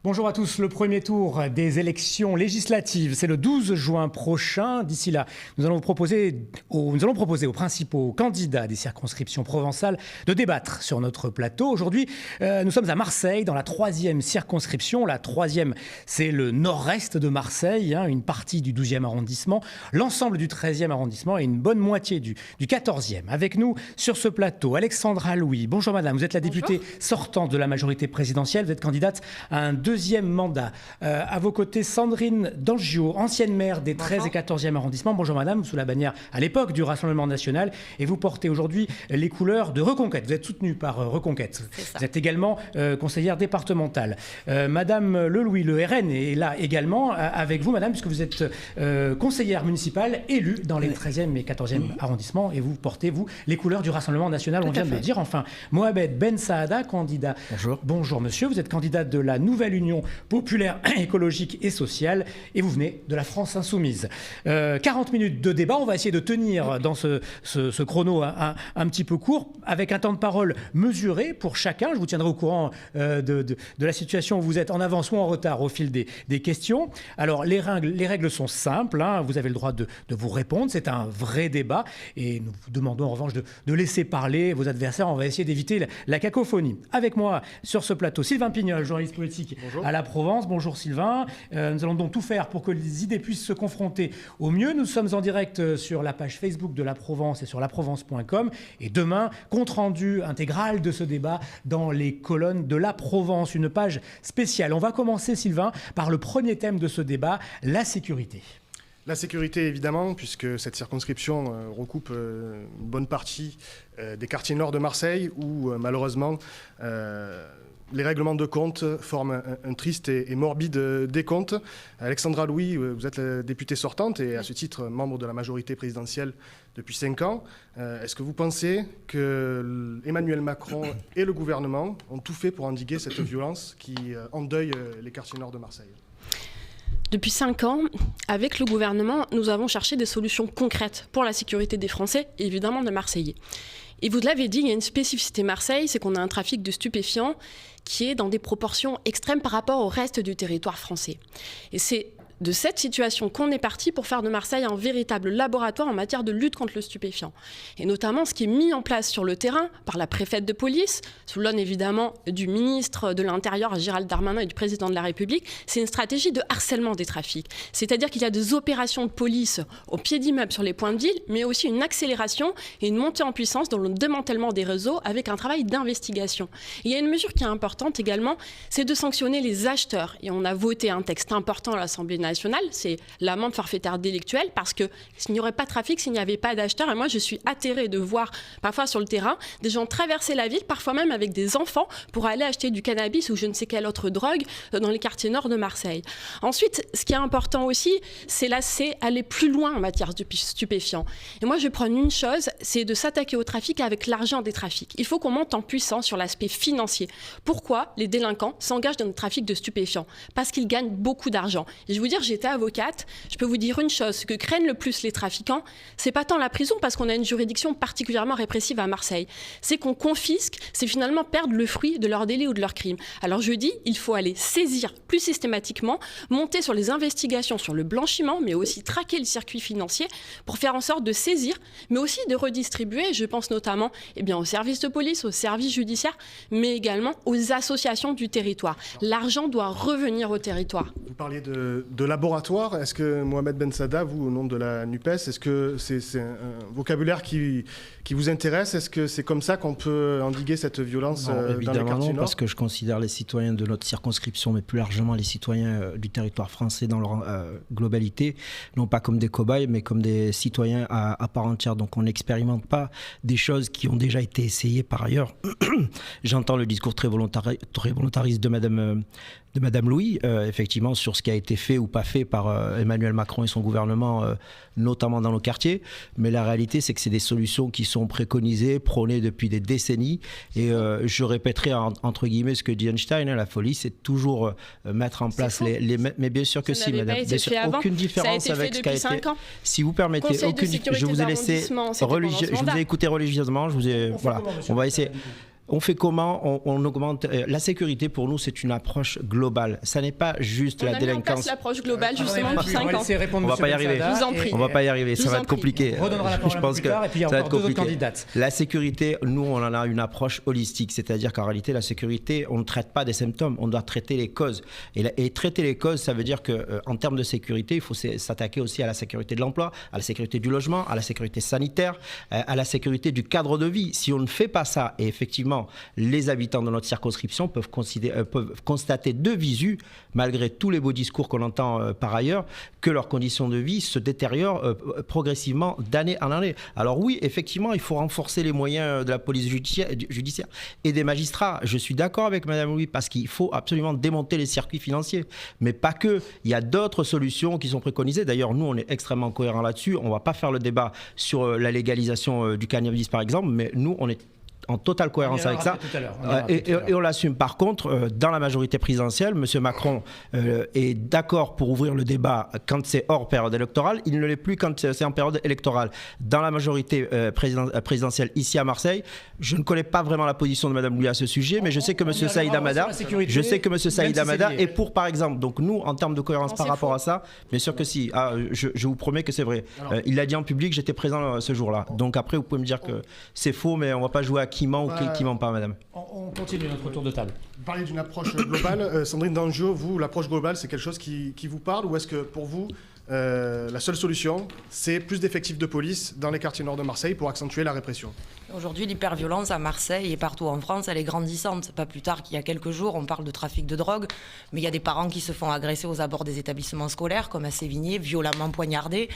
Bonjour à tous. Le premier tour des élections législatives, c'est le 12 juin prochain. D'ici là, nous allons proposer aux principaux candidats des circonscriptions provençales de débattre sur notre plateau. Aujourd'hui, nous sommes à Marseille, dans la 3e circonscription. La 3e, c'est le nord-est de Marseille, une partie du 12e arrondissement, l'ensemble du 13e arrondissement et une bonne moitié du 14e. Avec nous sur ce plateau, Alexandra Louis. Bonjour madame, vous êtes la députée sortante de la majorité présidentielle. Vous êtes candidate à un deuxième mandat. À vos côtés, Sandrine Dangiot, ancienne maire des 13 et 14e arrondissements. Bonjour madame, sous la bannière à l'époque du Rassemblement national. Et vous portez aujourd'hui les couleurs de Reconquête. Vous êtes soutenue par Reconquête. Vous êtes également conseillère départementale. Madame Lelouis, le RN est là également avec vous madame, puisque vous êtes conseillère municipale élue dans les 13e et 14e arrondissements. Et vous portez, vous, les couleurs du Rassemblement national, on vient de le dire. Enfin, Mohamed Ben Saada, candidat. Bonjour. Bonjour monsieur, vous êtes candidat de la Nouvelle Union populaire, écologique et sociale et vous venez de la France insoumise. 40 minutes de débat, on va essayer de tenir dans ce chrono un petit peu court avec un temps de parole mesuré pour chacun. Je vous tiendrai au courant de la situation où vous êtes en avance ou en retard au fil des questions. Alors les règles sont simples, vous avez le droit de vous répondre, c'est un vrai débat et nous vous demandons en revanche de laisser parler vos adversaires. On va essayer d'éviter la cacophonie. Avec moi sur ce plateau, Sylvain Pignol, journaliste politique à la Provence. Bonjour Sylvain. Nous allons donc tout faire pour que les idées puissent se confronter au mieux. Nous sommes en direct sur la page Facebook de la Provence et sur laprovence.com. Et demain, compte rendu intégral de ce débat dans les colonnes de la Provence, une page spéciale. On va commencer Sylvain par le premier thème de ce débat, la sécurité. La sécurité, évidemment, puisque cette circonscription recoupe une bonne partie des quartiers nord de Marseille, où malheureusement les règlements de compte forment un triste et morbide décompte. Alexandra Louis, vous êtes la députée sortante et à ce titre membre de la majorité présidentielle depuis 5 ans. Est-ce que vous pensez que Emmanuel Macron et le gouvernement ont tout fait pour endiguer cette violence qui endeuille les quartiers nord de Marseille ? Depuis 5 ans, avec le gouvernement, nous avons cherché des solutions concrètes pour la sécurité des Français et évidemment des Marseillais. Et vous l'avez dit, il y a une spécificité Marseille, c'est qu'on a un trafic de stupéfiants qui est dans des proportions extrêmes par rapport au reste du territoire français. Et c'est de cette situation qu'on est parti pour faire de Marseille un véritable laboratoire en matière de lutte contre le stupéfiant. Et notamment ce qui est mis en place sur le terrain par la préfète de police, sous l'œil évidemment du ministre de l'Intérieur Gérald Darmanin et du président de la République, c'est une stratégie de harcèlement des trafics. C'est-à-dire qu'il y a des opérations de police au pied d'immeubles sur les points de ville, mais aussi une accélération et une montée en puissance dans le démantèlement des réseaux avec un travail d'investigation. Et il y a une mesure qui est importante également, c'est de sanctionner les acheteurs. Et on a voté un texte important à l'Assemblée nationale, c'est l'amende forfaitaire délictuelle, parce que s'il n'y aurait pas de trafic, s'il n'y avait pas d'acheteurs, et moi je suis atterrée de voir parfois sur le terrain des gens traverser la ville, parfois même avec des enfants, pour aller acheter du cannabis ou je ne sais quelle autre drogue dans les quartiers nord de Marseille. Ensuite, ce qui est important aussi, c'est aller plus loin en matière de stupéfiants. Et moi je vais prendre une chose, c'est de s'attaquer au trafic avec l'argent des trafics. Il faut qu'on monte en puissance sur l'aspect financier. Pourquoi les délinquants s'engagent dans le trafic de stupéfiants ? Parce qu'ils gagnent beaucoup d'argent. Et je vous dire, j'étais avocate, je peux vous dire une chose, ce que craignent le plus les trafiquants, c'est pas tant la prison, parce qu'on a une juridiction particulièrement répressive à Marseille, c'est qu'on confisque, c'est finalement perdre le fruit de leur délit ou de leur crime. Alors je dis, il faut aller saisir plus systématiquement, monter sur les investigations sur le blanchiment, mais aussi traquer le circuit financier pour faire en sorte de saisir, mais aussi de redistribuer, je pense notamment aux services de police, aux services judiciaires, mais également aux associations du territoire. L'argent doit revenir au territoire. Vous parliez de laboratoire. Est-ce que Mohamed Ben Saada, vous, au nom de la NUPES, est-ce que c'est un vocabulaire qui vous intéresse ? Est-ce que c'est comme ça qu'on peut endiguer cette violence dans les quartiers nord ? Évidemment non, parce que je considère les citoyens de notre circonscription, mais plus largement les citoyens du territoire français dans leur globalité, non pas comme des cobayes, mais comme des citoyens à part entière. Donc on n'expérimente pas des choses qui ont déjà été essayées par ailleurs. J'entends le discours très volontariste de Madame Louis, effectivement, sur ce qui a été fait ou pas fait par Emmanuel Macron et son gouvernement, notamment dans nos quartiers. Mais la réalité, c'est que c'est des solutions qui sont préconisées, prônées depuis des décennies. Et je répéterai entre guillemets ce que dit Einstein, la folie, c'est toujours mettre en place les... Mais bien sûr que si, madame. Bien sûr, aucune différence avec ce qui a été... Si vous permettez, je vous ai laissé... Je vous ai écouté religieusement, voilà, on va essayer... On fait comment? On augmente la sécurité. Pour nous, c'est une approche globale. Ça n'est pas juste la délinquance. On a mis en place l'approche globale justement depuis 5 ans. On va pas y arriver. Je vous en prie. On va pas y arriver. Ça va être compliqué. On redonnera la parole un peu plus tard, et puis il y a encore 2 autres candidates. La sécurité, nous, on en a une approche holistique, c'est-à-dire qu'en réalité, la sécurité, on ne traite pas des symptômes, on doit traiter les causes. Et traiter les causes, ça veut dire que en termes de sécurité, il faut s'attaquer aussi à la sécurité de l'emploi, à la sécurité du logement, à la sécurité sanitaire, à la sécurité du cadre de vie. Si on ne fait pas ça, et effectivement, les habitants de notre circonscription peuvent constater de visu, malgré tous les beaux discours qu'on entend par ailleurs, que leurs conditions de vie se détériorent progressivement d'année en année. Alors oui, effectivement, il faut renforcer les moyens de la police judiciaire et des magistrats. Je suis d'accord avec Madame Louis, parce qu'il faut absolument démonter les circuits financiers. Mais pas que. Il y a d'autres solutions qui sont préconisées. D'ailleurs, nous, on est extrêmement cohérents là-dessus. On ne va pas faire le débat sur la légalisation du cannabis, par exemple, mais nous, on est en totale cohérence avec ça. Et on l'assume. Par contre, dans la majorité présidentielle, M. Macron est d'accord pour ouvrir le débat quand c'est hors période électorale. Il ne l'est plus quand c'est en période électorale. Dans la majorité présidentielle ici à Marseille, je ne connais pas vraiment la position de Mme Louis à ce sujet, mais je sais que M. Saïd Hamada, est pour, par exemple. Donc nous, en termes de cohérence par rapport à ça, bien sûr que si. Je vous promets que c'est vrai. Il l'a dit en public, j'étais présent ce jour-là. Donc après, vous pouvez me dire que c'est faux, mais on ne va pas jouer à qui ment ou qui ment pas, madame. On continue notre tour de table. Vous parlez d'une approche globale. Sandrine Dangiot, vous, l'approche globale, c'est quelque chose qui vous parle, ou est-ce que pour vous, la seule solution, c'est plus d'effectifs de police dans les quartiers nord de Marseille pour accentuer la répression? Aujourd'hui, l'hyperviolence à Marseille et partout en France, elle est grandissante. Pas plus tard qu'il y a quelques jours, on parle de trafic de drogue, mais il y a des parents qui se font agresser aux abords des établissements scolaires, comme à Sévigné, violemment poignardés.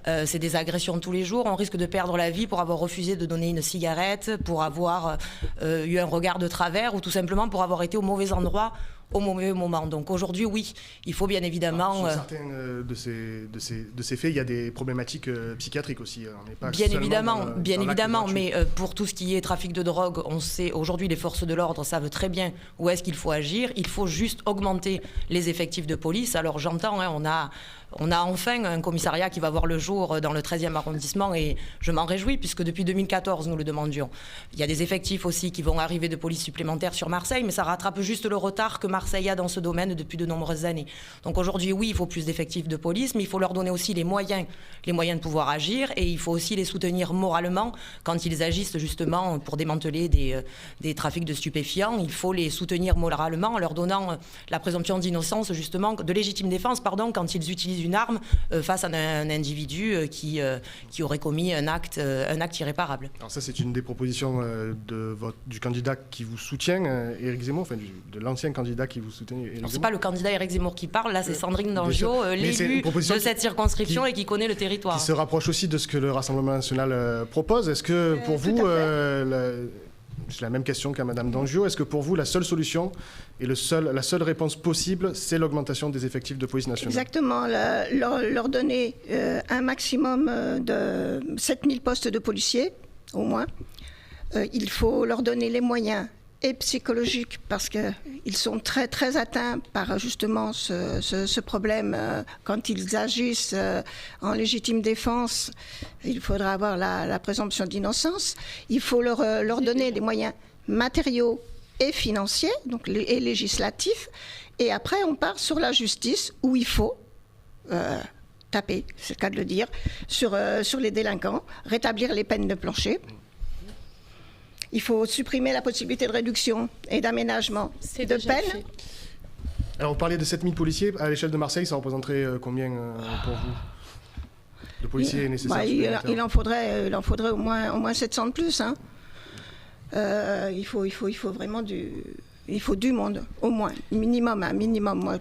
C'est des agressions tous les jours. On risque de perdre la vie pour avoir refusé de donner une cigarette, pour avoir eu un regard de travers, ou tout simplement pour avoir été au mauvais endroit au mauvais moment. Donc aujourd'hui, oui, il faut bien évidemment... Sur certains de ces faits, il y a des problématiques psychiatriques aussi. On n'est pas bien évidemment, mais pour tout ce qui est trafic de drogue, on sait aujourd'hui, les forces de l'ordre savent très bien où est-ce qu'il faut agir. Il faut juste augmenter les effectifs de police. Alors j'entends, on a enfin un commissariat qui va voir le jour dans le 13e arrondissement, et je m'en réjouis puisque depuis 2014, nous le demandions. Il y a des effectifs aussi qui vont arriver de police supplémentaires sur Marseille, mais ça rattrape juste le retard que Marseille a dans ce domaine depuis de nombreuses années. Donc aujourd'hui, oui, il faut plus d'effectifs de police, mais il faut leur donner aussi les moyens de pouvoir agir, et il faut aussi les soutenir moralement quand ils agissent justement pour démanteler des trafics de stupéfiants. Il faut les soutenir moralement en leur donnant la présomption d'innocence, justement, de légitime défense, quand ils utilisent une arme face à un individu qui aurait commis un acte irréparable. Alors ça, c'est une des propositions du candidat qui vous soutient, Éric Zemmour, enfin de l'ancien candidat qui vous soutient, Éric Zemmour. C'est pas le candidat Éric Zemmour qui parle, là c'est Sandrine Dangiot, l'élu de cette circonscription et qui connaît le territoire. Qui se rapproche aussi de ce que le Rassemblement national propose. Est-ce que pour vous, c'est la même question qu'à Madame Dangiot, est-ce que pour vous la seule solution et la seule réponse possible, c'est l'augmentation des effectifs de police nationale? Exactement, leur donner un maximum de 7000 postes de policiers, au moins. Il faut leur donner les moyens et psychologiques, parce qu'ils sont très, très atteints par justement ce problème. Quand ils agissent en légitime défense, il faudra avoir la présomption d'innocence. Il faut leur donner des moyens matériaux et financiers, donc et législatifs. Et après, on part sur la justice, où il faut taper, c'est le cas de le dire, sur les délinquants, rétablir les peines de plancher. Il faut supprimer la possibilité de réduction et d'aménagement de peine. Alors, vous parliez de 7000 policiers. À l'échelle de Marseille, ça représenterait combien pour vous de policiers nécessaires? Il en faudrait au moins 700 de plus. Hein. Il faut vraiment du monde, au moins, minimum,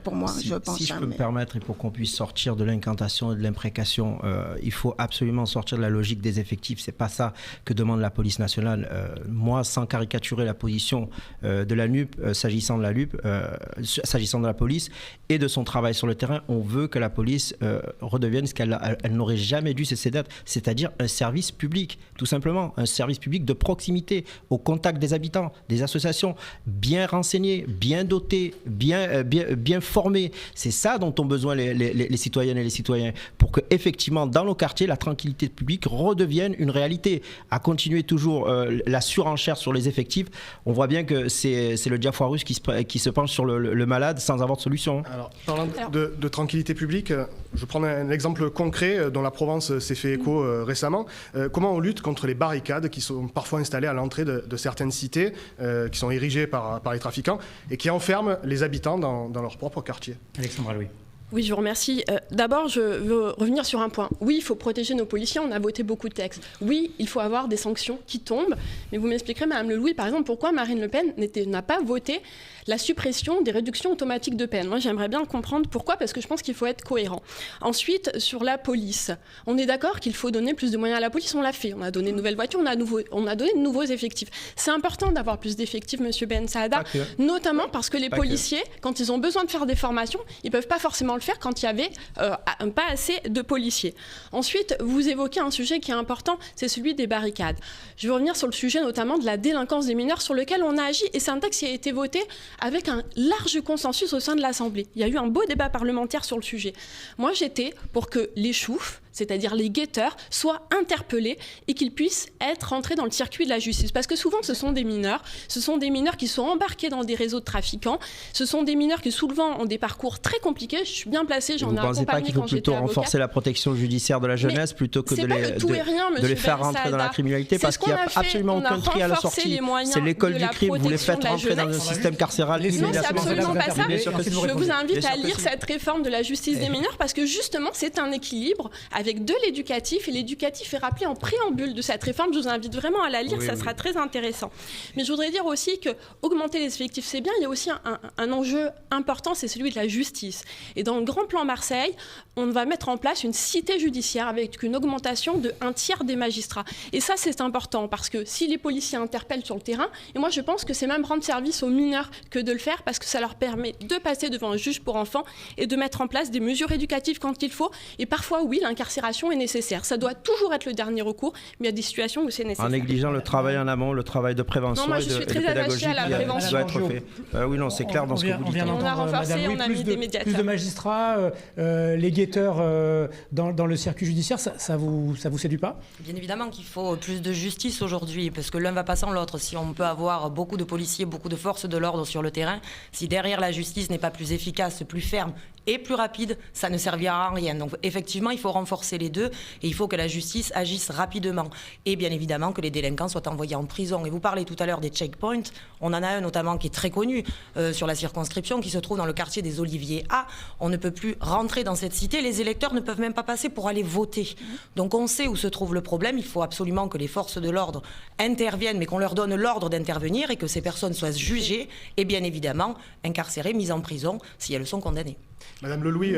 pour moi, je pense. Si je peux me permettre, et pour qu'on puisse sortir de l'incantation et de l'imprécation, il faut absolument sortir de la logique des effectifs. C'est pas ça que demande la police nationale. Moi, sans caricaturer la position de la NUP, s'agissant de la police et de son travail sur le terrain, on veut que la police redevienne ce qu'elle n'aurait jamais dû cesser d'être, c'est-à-dire un service public, tout simplement, un service public de proximité, au contact des habitants, des associations, bien renseignés, bien dotés, bien formés. C'est ça dont ont besoin les citoyennes et les citoyens pour que effectivement dans nos quartiers la tranquillité publique redevienne une réalité. À continuer toujours la surenchère sur les effectifs, on voit bien que c'est le diaphorus qui se penche sur le malade sans avoir de solution. Alors, parlant de tranquillité publique, je prends un exemple concret dont la Provence s'est fait écho récemment. Comment on lutte contre les barricades qui sont parfois installées à l'entrée de certaines cités, qui sont érigées par les trafiquants et qui enferment les habitants dans leur propre quartier? Alexandra Louis. Oui, je vous remercie. D'abord, je veux revenir sur un point. Oui, il faut protéger nos policiers, on a voté beaucoup de textes. Oui, il faut avoir des sanctions qui tombent. Mais vous m'expliquerez, Madame Lelouis, par exemple, pourquoi Marine Le Pen n'a pas voté la suppression des réductions automatiques de peine. Moi, j'aimerais bien comprendre pourquoi, parce que je pense qu'il faut être cohérent. Ensuite, sur la police, on est d'accord qu'il faut donner plus de moyens à la police, on l'a fait. On a donné de nouvelles voitures, on a donné de nouveaux effectifs. C'est important d'avoir plus d'effectifs, Monsieur Ben Saada, notamment parce que les policiers, quand ils ont besoin de faire des formations, ils ne peuvent pas forcément le faire quand il y avait pas assez de policiers. Ensuite, vous évoquez un sujet qui est important, c'est celui des barricades. Je veux revenir sur le sujet notamment de la délinquance des mineurs sur lequel on a agi, et c'est un texte qui a été voté avec un large consensus au sein de l'Assemblée. Il y a eu un beau débat parlementaire sur le sujet. Moi, j'étais pour que les choufs, c'est-à-dire les guetteurs, soient interpellés et qu'ils puissent être rentrés dans le circuit de la justice. Parce que souvent, ce sont des mineurs qui sont embarqués dans des réseaux de trafiquants, ce sont des mineurs qui souvent ont des parcours très compliqués. Je suis bien placée, j'en ai accompagné quand j'étais avocate. Vous ne pensez pas qu'il faut plutôt renforcer la protection judiciaire de la jeunesse plutôt que de les faire rentrer dans la criminalité, parce qu'il n'y a absolument aucun tri à la sortie. C'est l'école du crime, vous les faites rentrer dans le système carcéral. Non, c'est absolument pas ça. Je vous invite à lire cette réforme de la justice des mineurs, parce que justement, c'est un équilibre avec de l'éducatif, et l'éducatif est rappelé en préambule de cette réforme. Je vous invite vraiment à la lire, ça sera très intéressant. Mais je voudrais dire aussi que augmenter les effectifs, c'est bien, il y a aussi un enjeu important, c'est celui de la justice. Et dans le grand plan Marseille, on va mettre en place une cité judiciaire avec une augmentation de 1/3 des magistrats. Et ça, c'est important, parce que si les policiers interpellent sur le terrain, et moi je pense que c'est même rendre service aux mineurs que de le faire, parce que ça leur permet de passer devant un juge pour enfants et de mettre en place des mesures éducatives quand il faut. Et parfois, oui, l'incarcération est nécessaire. Ça doit toujours être le dernier recours, mais il y a des situations où c'est nécessaire. En négligeant le travail en amont, le travail de prévention et de pédagogie à la prévention doit être fait. Oui, non, c'est clair dans ce que vous dites. On a renforcé, on a mis des médiateurs. Plus de magistrats, les guetteurs dans le circuit judiciaire, ça vous séduit pas? Bien évidemment qu'il faut plus de justice aujourd'hui, parce que l'un va pas sans l'autre. Si on peut avoir beaucoup de policiers, beaucoup de forces de l'ordre sur le terrain, si derrière la justice n'est pas plus efficace, plus ferme et plus rapide, ça ne servira à rien. Donc effectivement, il faut renforcer les deux, et il faut que la justice agisse rapidement. Et bien évidemment que les délinquants soient envoyés en prison. Et vous parlez tout à l'heure des checkpoints. On en a un notamment qui est très connu sur la circonscription, qui se trouve dans le quartier des Oliviers A. On ne peut plus rentrer dans cette cité. Les électeurs ne peuvent même pas passer pour aller voter. Donc on sait où se trouve le problème. Il faut absolument que les forces de l'ordre interviennent, mais qu'on leur donne l'ordre d'intervenir, et que ces personnes soient jugées et bien évidemment incarcérées, mises en prison si elles sont condamnées. Madame Lelouis,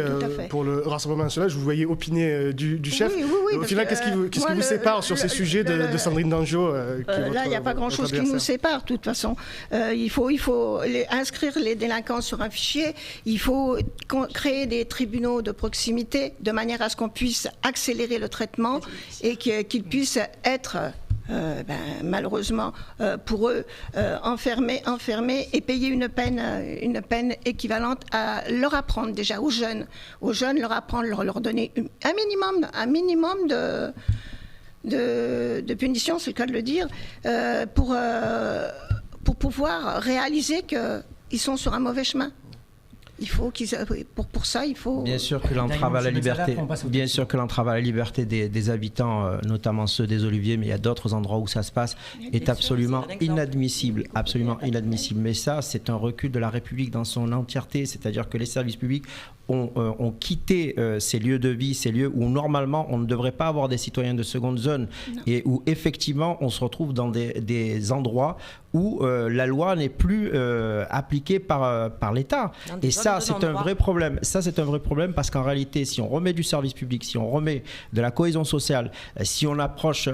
pour le Rassemblement national, je vous voyais opiner du chef. Oui, au final, qu'est-ce qui vous sépare sur ces sujets de Sandrine Dangeau Là, il n'y a pas grand-chose qui nous sépare, de toute façon. Il faut inscrire les délinquants sur un fichier. Il faut créer des tribunaux de proximité de manière à ce qu'on puisse accélérer le traitement et qu'ils puissent être... malheureusement pour eux, enfermés et payer une peine équivalente à leur apprendre déjà aux jeunes leur apprendre, leur donner un minimum de punition, c'est le cas de le dire, pour pouvoir réaliser qu'ils sont sur un mauvais chemin. Il faut pour ça, il faut... Bien sûr que l'entrave à la liberté, des habitants, notamment ceux des Oliviers, mais il y a d'autres endroits où ça se passe, est absolument inadmissible. Mais ça, c'est un recul de la République dans son entièreté. C'est-à-dire que les services publics ont quitté ces lieux de vie, ces lieux où normalement on ne devrait pas avoir des citoyens de seconde zone, et où effectivement on se retrouve dans des endroits où la loi n'est plus appliquée par l'État. Et ça, c'est un vrai problème. Ça, c'est un vrai problème, parce qu'en réalité, si on remet du service public, si on remet de la cohésion sociale, si on approche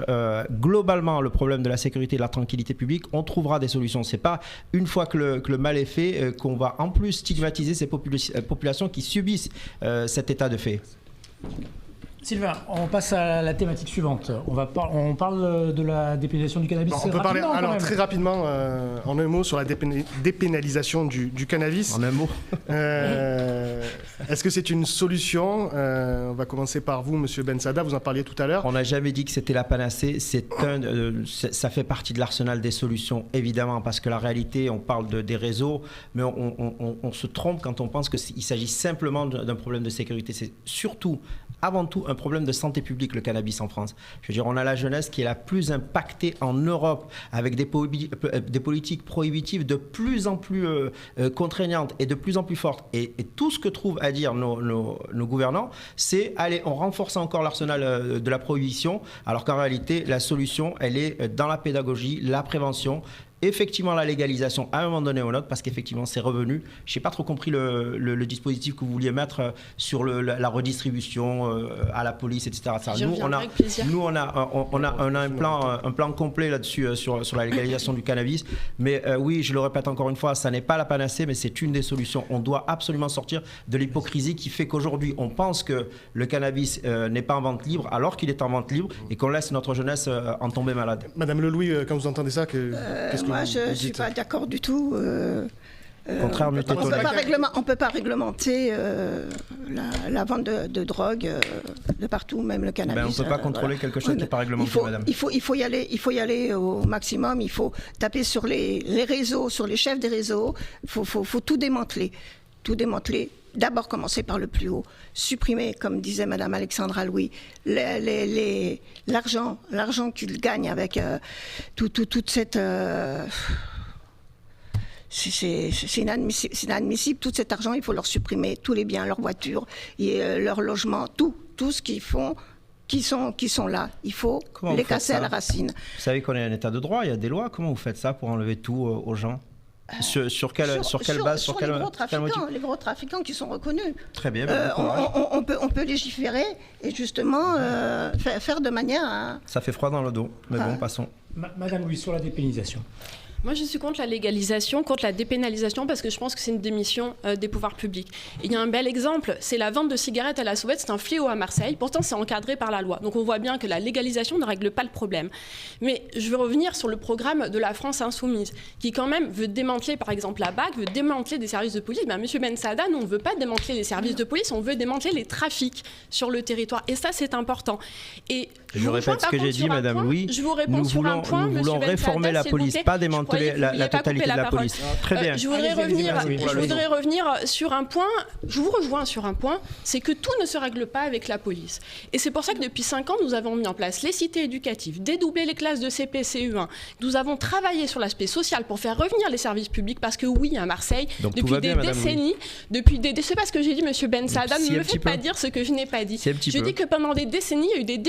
globalement le problème de la sécurité et de la tranquillité publique, on trouvera des solutions. C'est pas une fois que le mal est fait qu'on va en plus stigmatiser ces populations qui subissent cet état de fait. Sylvain, on passe à la thématique suivante. On parle de la dépénalisation du cannabis. On peut parler très rapidement, en un mot, sur la dépénalisation du cannabis. En un mot. Est-ce que c'est une solution? On va commencer par vous, Monsieur Bensaada, vous en parliez tout à l'heure. On n'a jamais dit que c'était la panacée. Ça fait partie de l'arsenal des solutions, évidemment, parce que la réalité, on parle des réseaux, mais on se trompe quand on pense qu'il s'agit simplement d'un problème de sécurité. C'est surtout, avant tout, un problème de santé publique, le cannabis en France. Je veux dire, on a la jeunesse qui est la plus impactée en Europe, avec des politiques prohibitives de plus en plus contraignantes et de plus en plus fortes. Et tout ce que trouvent à dire nos gouvernants, c'est allez, on renforce encore l'arsenal de la prohibition, alors qu'en réalité, la solution, elle est dans la pédagogie, la prévention. Effectivement, la légalisation à un moment donné ou un autre, parce qu'effectivement, c'est revenu. Je n'ai pas trop compris le dispositif que vous vouliez mettre sur la redistribution à la police, etc. Nous, on a un plan complet là-dessus sur la légalisation du cannabis. Mais oui, je le répète encore une fois, ça n'est pas la panacée, mais c'est une des solutions. On doit absolument sortir de l'hypocrisie qui fait qu'aujourd'hui, on pense que le cannabis n'est pas en vente libre, alors qu'il est en vente libre, et qu'on laisse notre jeunesse en tomber malade. Madame Lelouis, quand vous entendez ça, qu'est-ce que moi, je ne suis pas d'accord du tout. On ne peut pas réglementer la vente de drogue de partout, même le cannabis. On ne peut pas contrôler quelque chose qui n'est pas réglementé, madame. Il faut y aller au maximum. Il faut taper sur les réseaux, sur les chefs des réseaux. Il faut tout démanteler. Tout démanteler. D'abord commencer par le plus haut. Supprimer, comme disait Madame Alexandra Louis, l'argent qu'ils gagnent avec toute cette... c'est inadmissible. Tout cet argent, il faut leur supprimer. Tous les biens, leurs voitures, leur logement, tout ce qu'ils font, qui sont là. Il faut les casser à la racine. Vous savez qu'on est un état de droit, il y a des lois. Comment vous faites ça pour enlever tout aux gens ? Sur quelle base, sur quel motif ? Les gros trafiquants qui sont reconnus. Très bien. On peut légiférer et justement faire de manière à... Ça fait froid dans le dos, mais bon, passons. Madame Louis, sur la dépénalisation. Moi, je suis contre la légalisation, contre la dépénalisation, parce que je pense que c'est une démission des pouvoirs publics. Et il y a un bel exemple, c'est la vente de cigarettes à la sauvette. C'est un fléau à Marseille. Pourtant, c'est encadré par la loi. Donc, on voit bien que la légalisation ne règle pas le problème. Mais je veux revenir sur le programme de la France Insoumise, qui quand même veut démanteler, par exemple, la BAC, veut démanteler des services de police. Ben, Monsieur Bensaada, nous, on ne veut pas démanteler les services de police, on veut démanteler les trafics sur le territoire. Et ça, c'est important. Et je répète ce que j'ai dit, Madame Louis. Je vous réponds sur un point, nous voulons réformer la police, pas démanteler la totalité de la police. Très bien. Je voudrais revenir sur un point, je vous rejoins sur un point, c'est que tout ne se règle pas avec la police. Et c'est pour ça que depuis 5 ans, nous avons mis en place les cités éducatives, dédoubler les classes de CP, CE1. Nous avons travaillé sur l'aspect social pour faire revenir les services publics, parce que oui, à Marseille, depuis des décennies, c'est pas ce que j'ai dit, Monsieur Bensaada, ne me faites pas dire ce que je n'ai pas dit. Je dis que pendant des décennies, il y a eu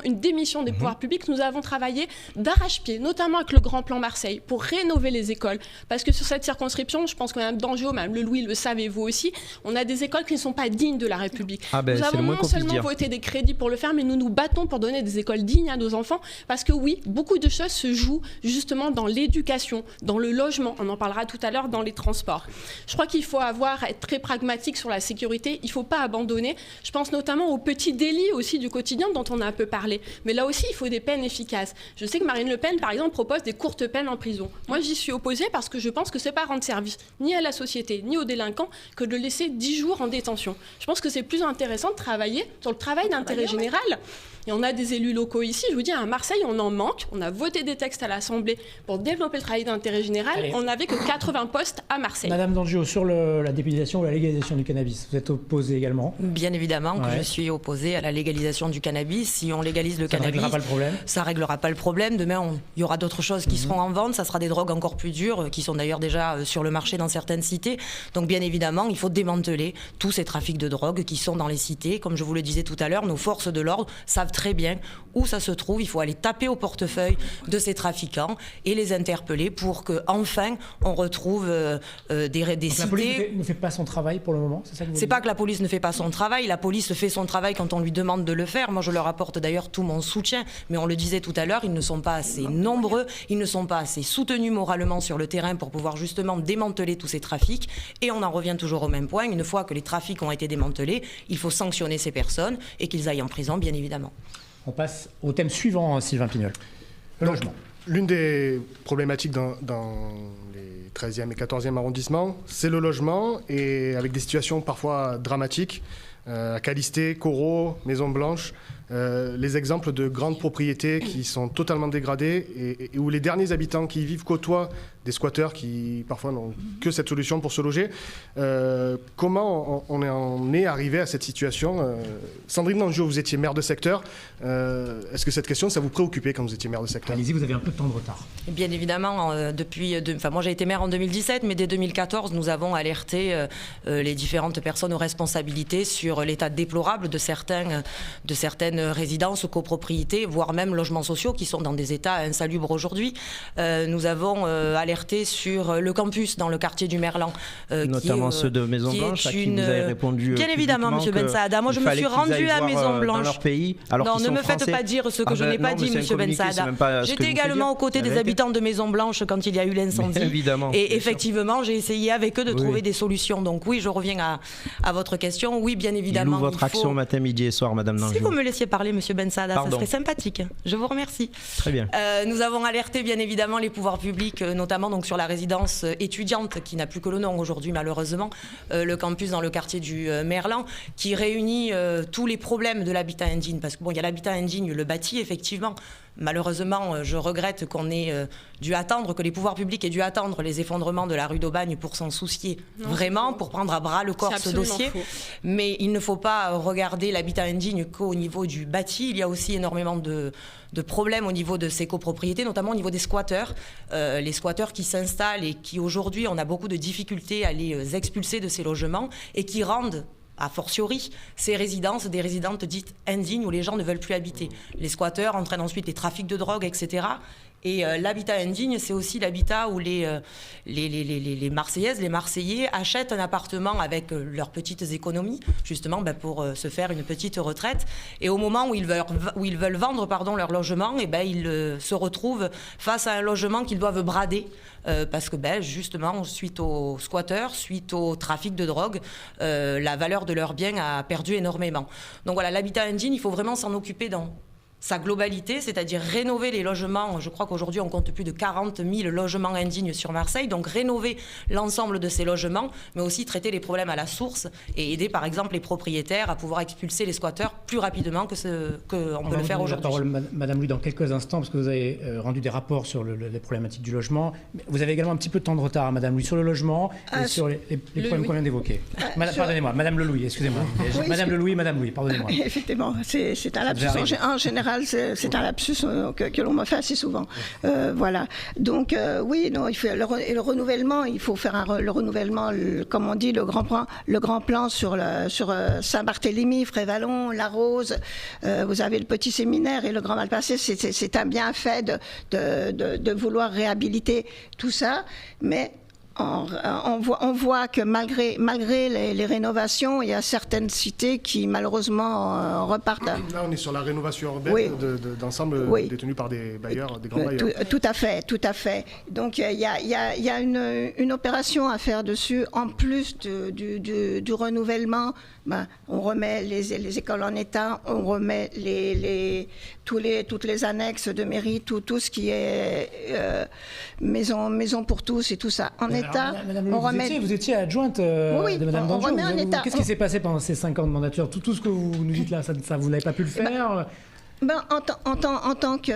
une démission des pouvoirs publics. Nous avons travaillé d'arrache-pied, notamment avec le Grand Plan Marseille, pour rénover les écoles. Parce que sur cette circonscription, je pense que Mme Dangeau, Mme Lelouis le savez, vous aussi, on a des écoles qui ne sont pas dignes de la République. Nous avons non seulement voté des crédits pour le faire, mais nous nous battons pour donner des écoles dignes à nos enfants. Parce que oui, beaucoup de choses se jouent justement dans l'éducation, dans le logement. On en parlera tout à l'heure dans les transports. Je crois qu'il faut être très pragmatique sur la sécurité. Il ne faut pas abandonner. Je pense notamment aux petits délits aussi du quotidien dont on a un peu parlé. Mais là aussi, il faut des peines efficaces. Je sais que Marine Le Pen, par exemple, propose des courtes peines en prison. Moi, j'y suis opposée parce que je pense que ce n'est pas rendre service ni à la société, ni aux délinquants que de le laisser 10 jours en détention. Je pense que c'est plus intéressant de travailler sur le travail d'intérêt général. Et on a des élus locaux ici. Je vous dis, à Marseille, on en manque. On a voté des textes à l'Assemblée pour développer le travail d'intérêt général. Allez. On n'avait que 80 postes à Marseille. Madame Dangeau, sur la dépénalisation ou la légalisation du cannabis, vous êtes opposée également ? Bien évidemment que je suis opposée à la légalisation du cannabis. Si on légalise le cannabis, ça ne réglera pas le problème. Ça ne réglera pas le problème. Demain, il y aura d'autres choses qui seront en vente. Ça sera des drogues encore plus dures, qui sont d'ailleurs déjà sur le marché dans certaines cités. Donc bien évidemment, il faut démanteler tous ces trafics de drogue qui sont dans les cités. Comme je vous le disais tout à l'heure, nos forces de l'ordre savent très bien où ça se trouve. Il faut aller taper au portefeuille de ces trafiquants et les interpeller pour qu'enfin on retrouve des cités. La police ne fait pas son travail pour le moment, c'est ça que vous dites ? C'est pas que la police ne fait pas son travail. La police fait son travail quand on lui demande de le faire. Moi, je leur apporte d'ailleurs tout mon soutien. Mais on le disait tout à l'heure, ils ne sont pas assez nombreux, ils ne sont pas assez soutenus. soutenus moralement sur le terrain pour pouvoir justement démanteler tous ces trafics. Et on en revient toujours au même point, une fois que les trafics ont été démantelés, il faut sanctionner ces personnes et qu'ils aillent en prison, bien évidemment. On passe au thème suivant, Sylvain Pignol, le logement. L'une des problématiques dans les 13e et 14e arrondissements, c'est le logement, et avec des situations parfois dramatiques, à Calisté, Corot, Maison Blanche, les exemples de grandes propriétés qui sont totalement dégradées et où les derniers habitants qui y vivent côtoient des squatteurs qui parfois n'ont que cette solution pour se loger. Comment on en est arrivé à cette situation? Sandrine Dangiot, vous étiez maire de secteur. Est-ce que cette question, ça vous préoccupait quand vous étiez maire de secteur? Allez-y, vous avez un peu de temps de retard. Bien évidemment, moi j'ai été maire en 2017, mais dès 2014, nous avons alerté les différentes personnes aux responsabilités sur l'état déplorable de certaines résidences, copropriétés, voire même logements sociaux qui sont dans des états insalubres aujourd'hui. Nous avons alerté sur le campus dans le quartier du Merlan. Notamment ceux de Maison Blanche, à qui vous avez répondu. Bien évidemment, M. Ben Saada. Moi, je me suis rendue à Maison Blanche. Dans leur pays, alors non, ne me faites pas dire ce que je n'ai pas dit, M. Ben Saada. J'étais également aux côtés des habitants de Maison Blanche quand il y a eu l'incendie. Évidemment. Et effectivement, j'ai essayé avec eux de trouver des solutions. Donc oui, je reviens à votre question. Oui, bien évidemment. D'où votre action matin, midi et soir, Madame Dangiot. Si vous me laissiez parler, M. Ben Saada, ça serait sympathique. Je vous remercie. Très bien. Nous avons alerté bien évidemment les pouvoirs publics, notamment donc sur la résidence étudiante qui n'a plus que le nom aujourd'hui malheureusement, le campus dans le quartier du Merlan, qui réunit tous les problèmes de l'habitat indigne. Parce que bon, il y a l'habitat indigne, le bâti effectivement. Malheureusement, je regrette qu'on ait dû attendre, que les pouvoirs publics aient dû attendre les effondrements de la rue d'Aubagne pour s'en soucier vraiment, pour prendre à bras le corps ce dossier. Faux. Mais il ne faut pas regarder l'habitat indigne qu'au niveau du bâti. Il y a aussi énormément de problèmes au niveau de ces copropriétés, notamment au niveau des squatteurs. Les squatteurs qui s'installent et qui aujourd'hui, on a beaucoup de difficultés à les expulser de ces logements et qui rendent a fortiori, ces résidences, des résidentes dites indignes où les gens ne veulent plus habiter. Les squatteurs entraînent ensuite les trafics de drogue, etc. Et l'habitat indigne, c'est aussi l'habitat où les Marseillaises, les Marseillais achètent un appartement avec leurs petites économies, justement pour se faire une petite retraite. Et au moment où ils veulent vendre leur logement, ils se retrouvent face à un logement qu'ils doivent brader. Parce que justement, suite aux squatteurs, suite au trafic de drogue, la valeur de leurs biens a perdu énormément. Donc voilà, l'habitat indigne, il faut vraiment s'en occuper dans sa globalité, c'est-à-dire rénover les logements. Je crois qu'aujourd'hui, on compte plus de 40 000 logements indignes sur Marseille. Donc rénover l'ensemble de ces logements, mais aussi traiter les problèmes à la source et aider, par exemple, les propriétaires à pouvoir expulser les squatteurs plus rapidement qu'on peut le faire aujourd'hui. On va la parole, Madame Louis, dans quelques instants, parce que vous avez rendu des rapports sur les problématiques du logement. Vous avez également un petit peu de temps de retard, Madame Louis, sur le logement et sur les problèmes qu'on vient d'évoquer. Pardonnez-moi, Madame Le Louis, excusez-moi. Oui, Madame Le Louis, Madame Louis, pardonnez-moi. Effectivement, c'est un lapsus. En général, c'est un lapsus que l'on me fait assez souvent. Voilà. Donc, oui, non, il faut le renouvellement, il faut faire le renouvellement, comme on dit, le grand plan sur Saint-Barthélemy, Frévalon, La Rose. Vous avez le petit séminaire et le Grand Malpasset. C'est un bienfait de vouloir réhabiliter tout ça, mais on voit que malgré les rénovations, il y a certaines cités qui malheureusement repartent. Là, on est sur la rénovation urbaine d'ensemble détenus par des bailleurs, des grands bailleurs. Tout à fait. Donc il y a une opération à faire dessus, en plus du renouvellement. On remet les écoles en état, on remet toutes les annexes de mairie, tout ce qui est maison pour tous et tout ça en état. Madame Louis, vous étiez adjointe de Madame Dangiot. Qu'est-ce qui s'est passé pendant ces 5 ans de mandature? Tout ce que vous nous dites là, ça vous n'avez pas pu le faire? En tant que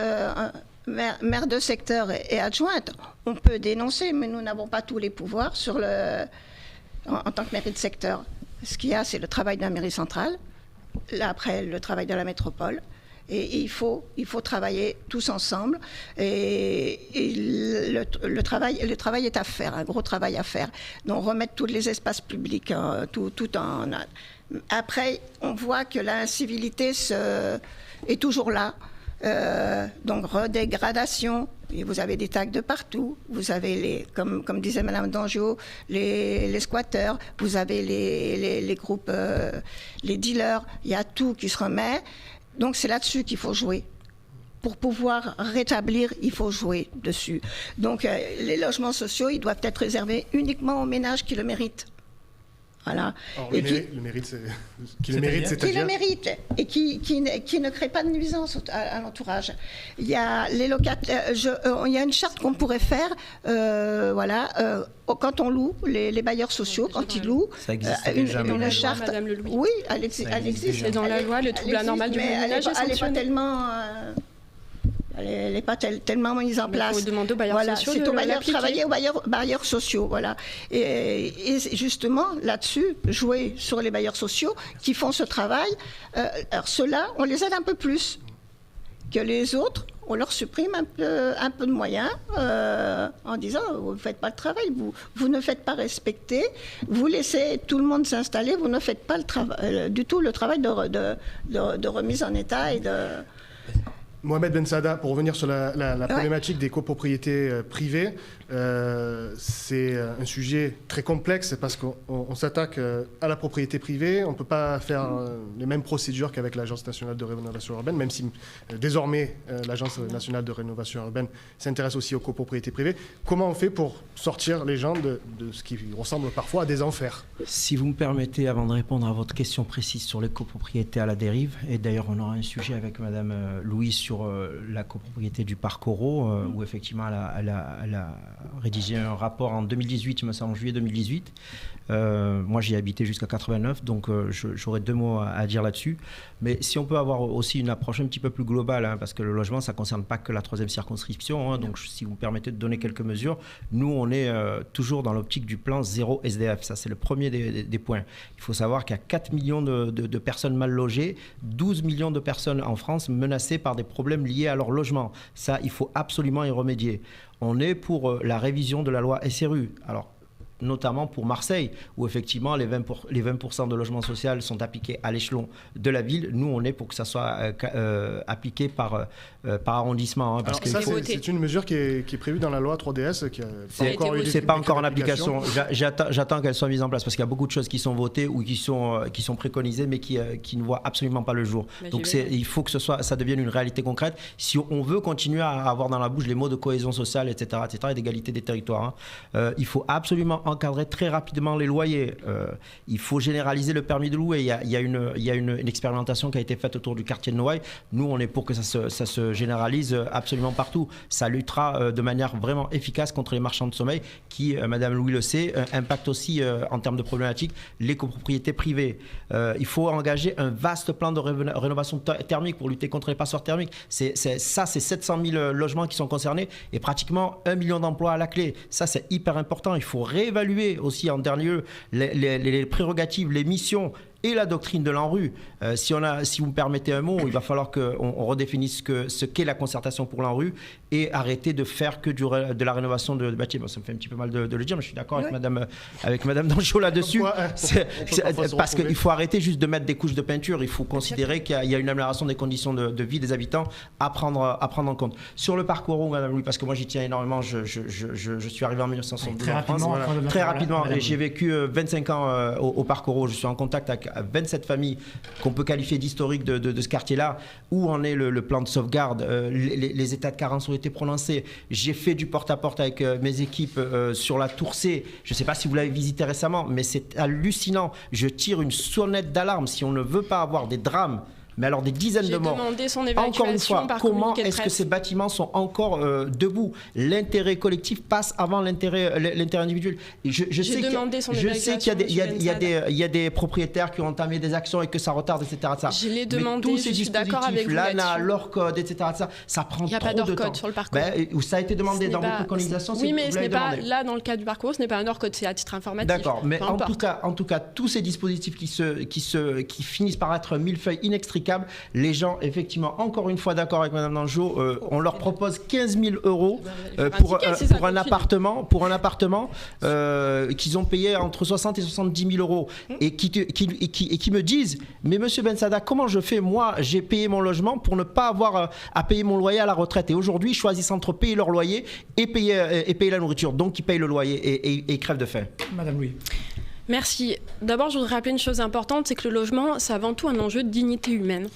maire de secteur et adjointe, on peut dénoncer, mais nous n'avons pas tous les pouvoirs en tant que mairie de secteur. Ce qu'il y a, c'est le travail de la mairie centrale, après le travail de la métropole. Et il faut travailler tous ensemble. Et le travail est à faire, un gros travail à faire. Donc remettre tous les espaces publics, tout en... Après, on voit que l'incivilité est toujours là. Donc redégradation, et vous avez des tags de partout, vous avez comme disait Madame Dangiot, les squatteurs, vous avez les groupes, les dealers, il y a tout qui se remet, donc c'est là-dessus qu'il faut jouer. pour pouvoir rétablir, il faut jouer dessus. Donc, les logements sociaux, ils doivent être réservés uniquement aux ménages qui le méritent. Voilà. Alors, Et le mérite, qui le mérite et qui ne crée pas de nuisance à l'entourage. Il y a les locataires, il y a une charte qu'on pourrait faire, quand on loue, les bailleurs sociaux, quand ils louent, ça existe déjà, une charte. Madame Le Louis. Oui, elle existe. C'est dans la loi, le trouble anormal du ménage est elle n'est pas sanctionné. tellement. Elle n'est pas tellement mise en place. Il faut demander aux bailleurs sociaux c'est de aux bailleurs l'appliquer. travailler, aux bailleurs sociaux, voilà. Et justement, là-dessus, jouer sur les bailleurs sociaux qui font ce travail. Alors ceux-là, on les aide un peu plus que les autres. On leur supprime un peu de moyens en disant vous ne faites pas le travail, vous ne faites pas respecter, vous laissez tout le monde s'installer, vous ne faites pas du tout le travail de remise en état et de... Mohamed Ben Saada, pour revenir sur la problématique des copropriétés privées, c'est un sujet très complexe parce qu'on s'attaque à la propriété privée. On ne peut pas faire les mêmes procédures qu'avec l'Agence nationale de rénovation urbaine, même si désormais l'Agence nationale de rénovation urbaine s'intéresse aussi aux copropriétés privées. Comment on fait pour sortir les gens de ce qui ressemble parfois à des enfers? Si vous me permettez, avant de répondre à votre question précise sur les copropriétés à la dérive, et d'ailleurs on aura un sujet avec Madame Louise sur la copropriété du Parc Oro, où effectivement elle a rédigé un rapport en 2018, il me semble, en juillet 2018. Moi, j'y ai habité jusqu'à 89, donc j'aurais 2 mots à dire là-dessus. Mais si on peut avoir aussi une approche un petit peu plus globale, parce que le logement, ça ne concerne pas que la 3e circonscription. Donc, si vous me permettez de donner quelques mesures, nous, on est toujours dans l'optique du plan 0 SDF. Ça, c'est le premier des points. Il faut savoir qu'il y a 4 millions de personnes mal logées, 12 millions de personnes en France menacées par des problèmes liés à leur logement. Ça, il faut absolument y remédier. On est pour la révision de la loi SRU. Alors, notamment pour Marseille, où effectivement les 20% de logements sociaux sont appliqués à l'échelon de la ville. Nous, on est pour que ça soit appliqué par arrondissement. Parce que ça, c'est une mesure qui est prévue dans la loi 3DS, qui c'est pas encore en application. J'attends qu'elle soit mise en place, parce qu'il y a beaucoup de choses qui sont votées ou qui sont préconisées, mais qui ne voient absolument pas le jour. Donc il faut que ça devienne une réalité concrète. Si on veut continuer à avoir dans la bouche les mots de cohésion sociale, etc., et d'égalité des territoires, il faut absolument encadrer très rapidement les loyers. Il faut généraliser le permis de louer. Il y a une expérimentation qui a été faite autour du quartier de Noailles. Nous, on est pour que ça se généralise absolument partout. Ça luttera de manière vraiment efficace contre les marchands de sommeil qui, Madame Louis le sait, impactent aussi en termes de problématiques les copropriétés privées. Il faut engager un vaste plan de rénovation thermique pour lutter contre les passoires thermiques. C'est 700 000 logements qui sont concernés et pratiquement 1 million d'emplois à la clé. Ça, c'est hyper important. Il faut réévaluer aussi en dernier lieu les prérogatives, les missions et la doctrine de l'ANRU. Si vous me permettez un mot, il va falloir qu'on redéfinisse ce qu'est la concertation pour l'ANRU et arrêter de faire que de la rénovation de bâtiments. Ça me fait un petit peu mal de le dire, mais je suis d'accord avec Madame Danchot là-dessus. Parce qu'il faut arrêter juste de mettre des couches de peinture. Il faut considérer qu'il y a une amélioration des conditions de vie des habitants à prendre en compte. Sur le parcours, Madame Louis, parce que moi j'y tiens énormément, je suis arrivé en 1972 en France. Très rapidement. Et j'ai vécu 25 ans au parcours. Je suis en contact avec 27 familles qu'on peut qualifier d'historiques de ce quartier-là. Où en est le plan de sauvegarde? Les états de carence ont été prononcés. J'ai fait du porte-à-porte avec mes équipes sur la Tour C. Je ne sais pas si vous l'avez visité récemment, mais c'est hallucinant. Je tire une sonnette d'alarme. Si on ne veut pas avoir des drames, mais alors des dizaines de morts. Encore une fois, comment est-ce que ces bâtiments sont encore debout? L'intérêt collectif passe avant l'intérêt individuel. Et je sais qu'il y a des propriétaires qui ont entamé des actions et que ça retarde, etc. Je l'ai demandé, je suis d'accord avec vous là-dessus. L'ANA, l'ORCODE, etc. Ça prend trop de temps. Il n'y a pas d'ORCODE sur le parcours. Ça a été demandé dans beaucoup de canalisations. Oui, mais ce n'est pas là dans le cas du parcours, ce n'est pas un ORCODE, c'est à titre informatif. D'accord, mais en tout cas, tous ces dispositifs qui finissent par être un millefeuille inextricable. Les gens, effectivement, encore une fois d'accord avec Madame Danjot, on leur propose 15 000 € pour un appartement qu'ils ont payé entre 60 et 70 000 € et qui me disent, mais Monsieur Ben Saada, comment je fais? Moi, j'ai payé mon logement pour ne pas avoir à payer mon loyer à la retraite. Et aujourd'hui, ils choisissent entre payer leur loyer et payer la nourriture. Donc, ils payent le loyer et ils crèvent de faim. Madame Louis. Merci. D'abord, je voudrais rappeler une chose importante, c'est que le logement, c'est avant tout un enjeu de dignité humaine.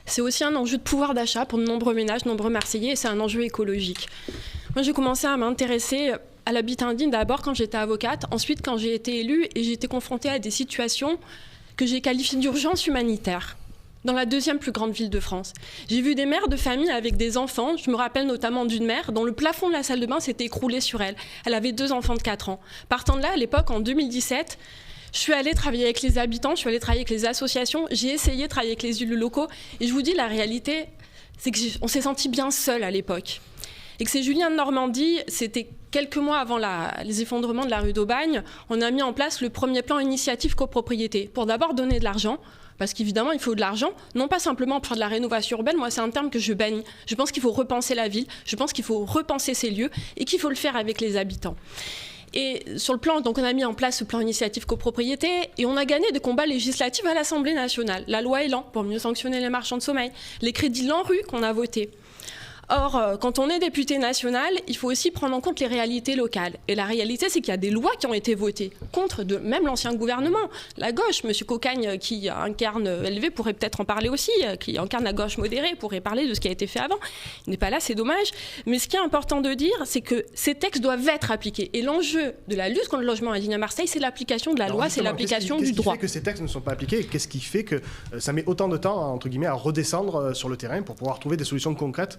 c'est aussi un enjeu de pouvoir d'achat pour de nombreux ménages, de nombreux Marseillais, et c'est un enjeu écologique. Moi, j'ai commencé à m'intéresser à l'habitat indigne d'abord quand j'étais avocate, ensuite quand j'ai été élue et j'ai été confrontée à des situations que j'ai qualifiées d'urgence humanitaire. Dans la deuxième plus grande ville de France. J'ai vu des mères de famille avec des enfants. Je me rappelle notamment d'une mère dont le plafond de la salle de bain s'était écroulé sur elle. Elle avait 2 enfants de 4 ans. Partant de là, à l'époque, en 2017, je suis allée travailler avec les habitants, je suis allée travailler avec les associations, j'ai essayé de travailler avec les élus locaux. Et je vous dis, la réalité, c'est qu'on s'est senti bien seul à l'époque. Et que c'est Julien de Normandie, c'était quelques mois avant les effondrements de la rue d'Aubagne, on a mis en place le premier plan initiative copropriété pour d'abord donner de l'argent, parce qu'évidemment, il faut de l'argent, non pas simplement pour faire de la rénovation urbaine, moi c'est un terme que je bannis. Je pense qu'il faut repenser la ville, je pense qu'il faut repenser ces lieux et qu'il faut le faire avec les habitants. Et sur le plan, donc on a mis en place ce plan initiative copropriété et on a gagné des combats législatifs à l'Assemblée nationale. La loi Elan pour mieux sanctionner les marchands de sommeil, les crédits l'ANRU qu'on a votés. Or, quand on est député national, il faut aussi prendre en compte les réalités locales. Et la réalité, c'est qu'il y a des lois qui ont été votées contre même l'ancien gouvernement. La gauche, M. Cocagne, qui incarne LV, pourrait peut-être en parler aussi, qui incarne la gauche modérée, pourrait parler de ce qui a été fait avant. Il n'est pas là, c'est dommage. Mais ce qui est important de dire, c'est que ces textes doivent être appliqués. Et l'enjeu de la lutte contre le logement indigne à Marseille, c'est l'application de la loi, c'est l'application du droit. Qu'est-ce qui fait que ces textes ne sont pas appliqués? Qu'est-ce qui fait que ça met autant de temps, entre guillemets, à redescendre sur le terrain pour pouvoir trouver des solutions concrètes?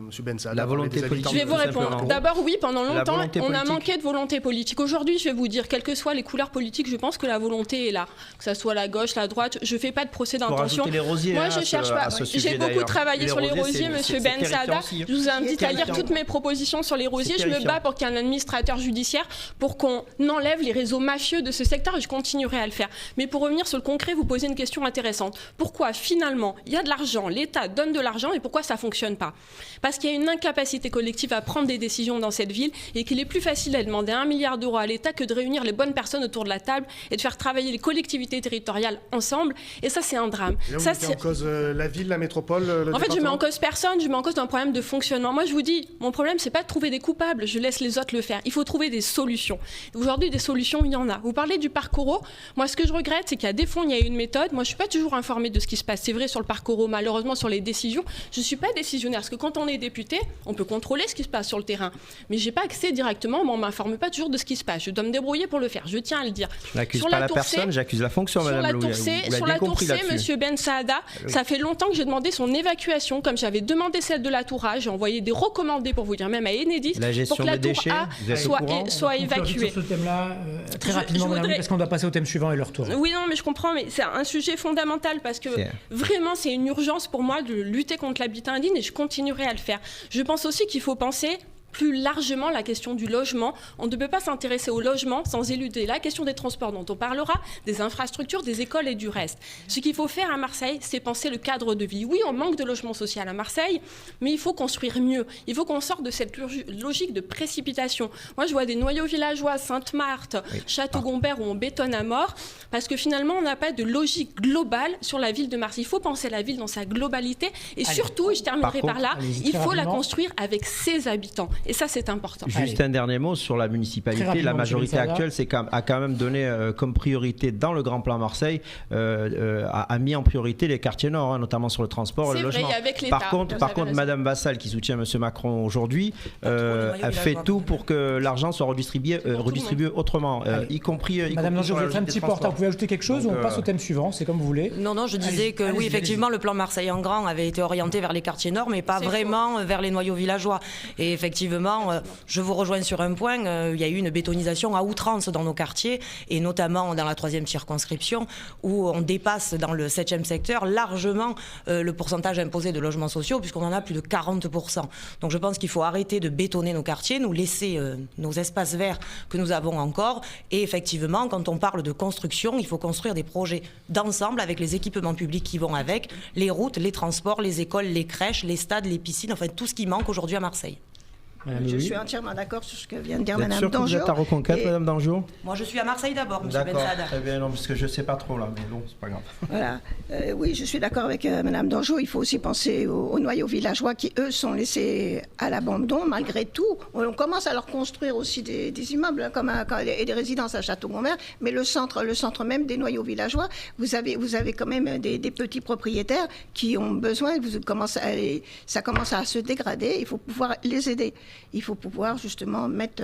Monsieur Ben Saada, la volonté politique. Je vais vous répondre. D'abord, oui, pendant longtemps, on a manqué de volonté politique. Aujourd'hui, je vais vous dire, quelles que soient les couleurs politiques, je pense que la volonté est là. Que ça soit la gauche, la droite, je ne fais pas de procès d'intention. Moi, je ne cherche pas. J'ai beaucoup travaillé sur les rosiers, monsieur Ben Saada. Je vous invite à lire toutes mes propositions sur les rosiers. Je me bats pour qu'il y ait un administrateur judiciaire pour qu'on enlève les réseaux mafieux de ce secteur et je continuerai à le faire. Mais pour revenir sur le concret, vous posez une question intéressante. Pourquoi, finalement, il y a de l'argent, l'État donne de l'argent et pourquoi ça ne fonctionne pas? Parce qu'il y a une incapacité collective à prendre des décisions dans cette ville et qu'il est plus facile à demander 1 milliard d'euros à l'État que de réunir les bonnes personnes autour de la table et de faire travailler les collectivités territoriales ensemble. Et ça, c'est un drame. Et là, vous mettez en cause la ville, la métropole, le département? En fait, je mets en cause personne, je mets en cause un problème de fonctionnement. Moi, je vous dis, mon problème, c'est pas de trouver des coupables, je laisse les autres le faire. Il faut trouver des solutions. Aujourd'hui, des solutions, il y en a. Vous parlez du parcours eau. Moi, ce que je regrette, c'est qu'il y a des fonds, il y a une méthode. Moi, je suis pas toujours informée de ce qui se passe. C'est vrai sur le parcours eau, malheureusement, sur les décisions, je suis pas décisionnaire. Parce que quand on est député, on peut contrôler ce qui se passe sur le terrain. Mais j'ai pas accès directement, on m'informe pas toujours de ce qui se passe. Je dois me débrouiller pour le faire. Je tiens à le dire. Je n'accuse pas la personne, j'accuse la fonction, madame Louis. Sur la Tour C, monsieur Ben Saada, ça fait longtemps que j'ai demandé son évacuation, comme j'avais demandé celle de la Tour A. J'ai envoyé des recommandés pour vous dire, même à Enedis, pour que la Tour A soit évacuée. Sur ce thème-là, très rapidement, madame Louis, parce qu'on doit passer au thème suivant et leur tour. Oui, non, mais je comprends, mais c'est un sujet fondamental parce que vraiment, c'est une urgence pour moi de lutter contre l'habitat indigne et je continuerai à le faire. Je pense aussi qu'il faut penser plus largement la question du logement. On ne peut pas s'intéresser au logement sans éluder la question des transports dont on parlera, des infrastructures, des écoles et du reste. Ce qu'il faut faire à Marseille, c'est penser le cadre de vie. Oui, on manque de logement social à Marseille, mais il faut construire mieux. Il faut qu'on sorte de cette logique de précipitation. Moi, je vois des noyaux villageois, Sainte-Marthe, Château-Gombert où on bétonne à mort, parce que finalement, on n'a pas de logique globale sur la ville de Marseille. Il faut penser la ville dans sa globalité et surtout, et je terminerai par là, il faut la construire avec ses habitants. Et ça, c'est important. Juste un dernier mot sur la municipalité. La majorité actuelle a quand même donné comme priorité dans le Grand Plan Marseille, a mis en priorité les quartiers nord, notamment sur le transport et le logement. Par contre, Madame Vassal, qui soutient M. Macron aujourd'hui, fait tout pour que l'argent soit redistribué autrement, y compris Madame Nanger, vous êtes un petit porte. Vous pouvez ajouter quelque chose ou on passe au thème suivant? C'est comme vous voulez. Non, je disais que oui, effectivement, le plan Marseille en grand avait été orienté vers les quartiers nord, mais pas vraiment vers les noyaux villageois. Et effectivement, je vous rejoins sur un point, il y a eu une bétonisation à outrance dans nos quartiers, et notamment dans la 3e circonscription, où on dépasse dans le 7e secteur largement le pourcentage imposé de logements sociaux, puisqu'on en a plus de 40%. Donc je pense qu'il faut arrêter de bétonner nos quartiers, nous laisser nos espaces verts que nous avons encore, et effectivement, quand on parle de construction, il faut construire des projets d'ensemble avec les équipements publics qui vont avec, les routes, les transports, les écoles, les crèches, les stades, les piscines, enfin tout ce qui manque aujourd'hui à Marseille. Je suis entièrement d'accord sur ce que vient de dire Mme Dangeau. Vous êtes à Reconquête, Mme Dangeau? Moi, je suis à Marseille d'abord, M. D'accord, Bensada. très bien, non, parce que je ne sais pas trop là, mais bon, c'est pas grave. Voilà. Oui, je suis d'accord avec Mme Dangeau. Il faut aussi penser aux noyaux villageois qui, eux, sont laissés à l'abandon malgré tout. On commence à leur construire aussi des immeubles et des résidences à Château-Gontier, mais le centre même des noyaux villageois, vous avez quand même des petits propriétaires qui ont besoin, ça commence à se dégrader, il faut pouvoir les aider. Il faut pouvoir justement mettre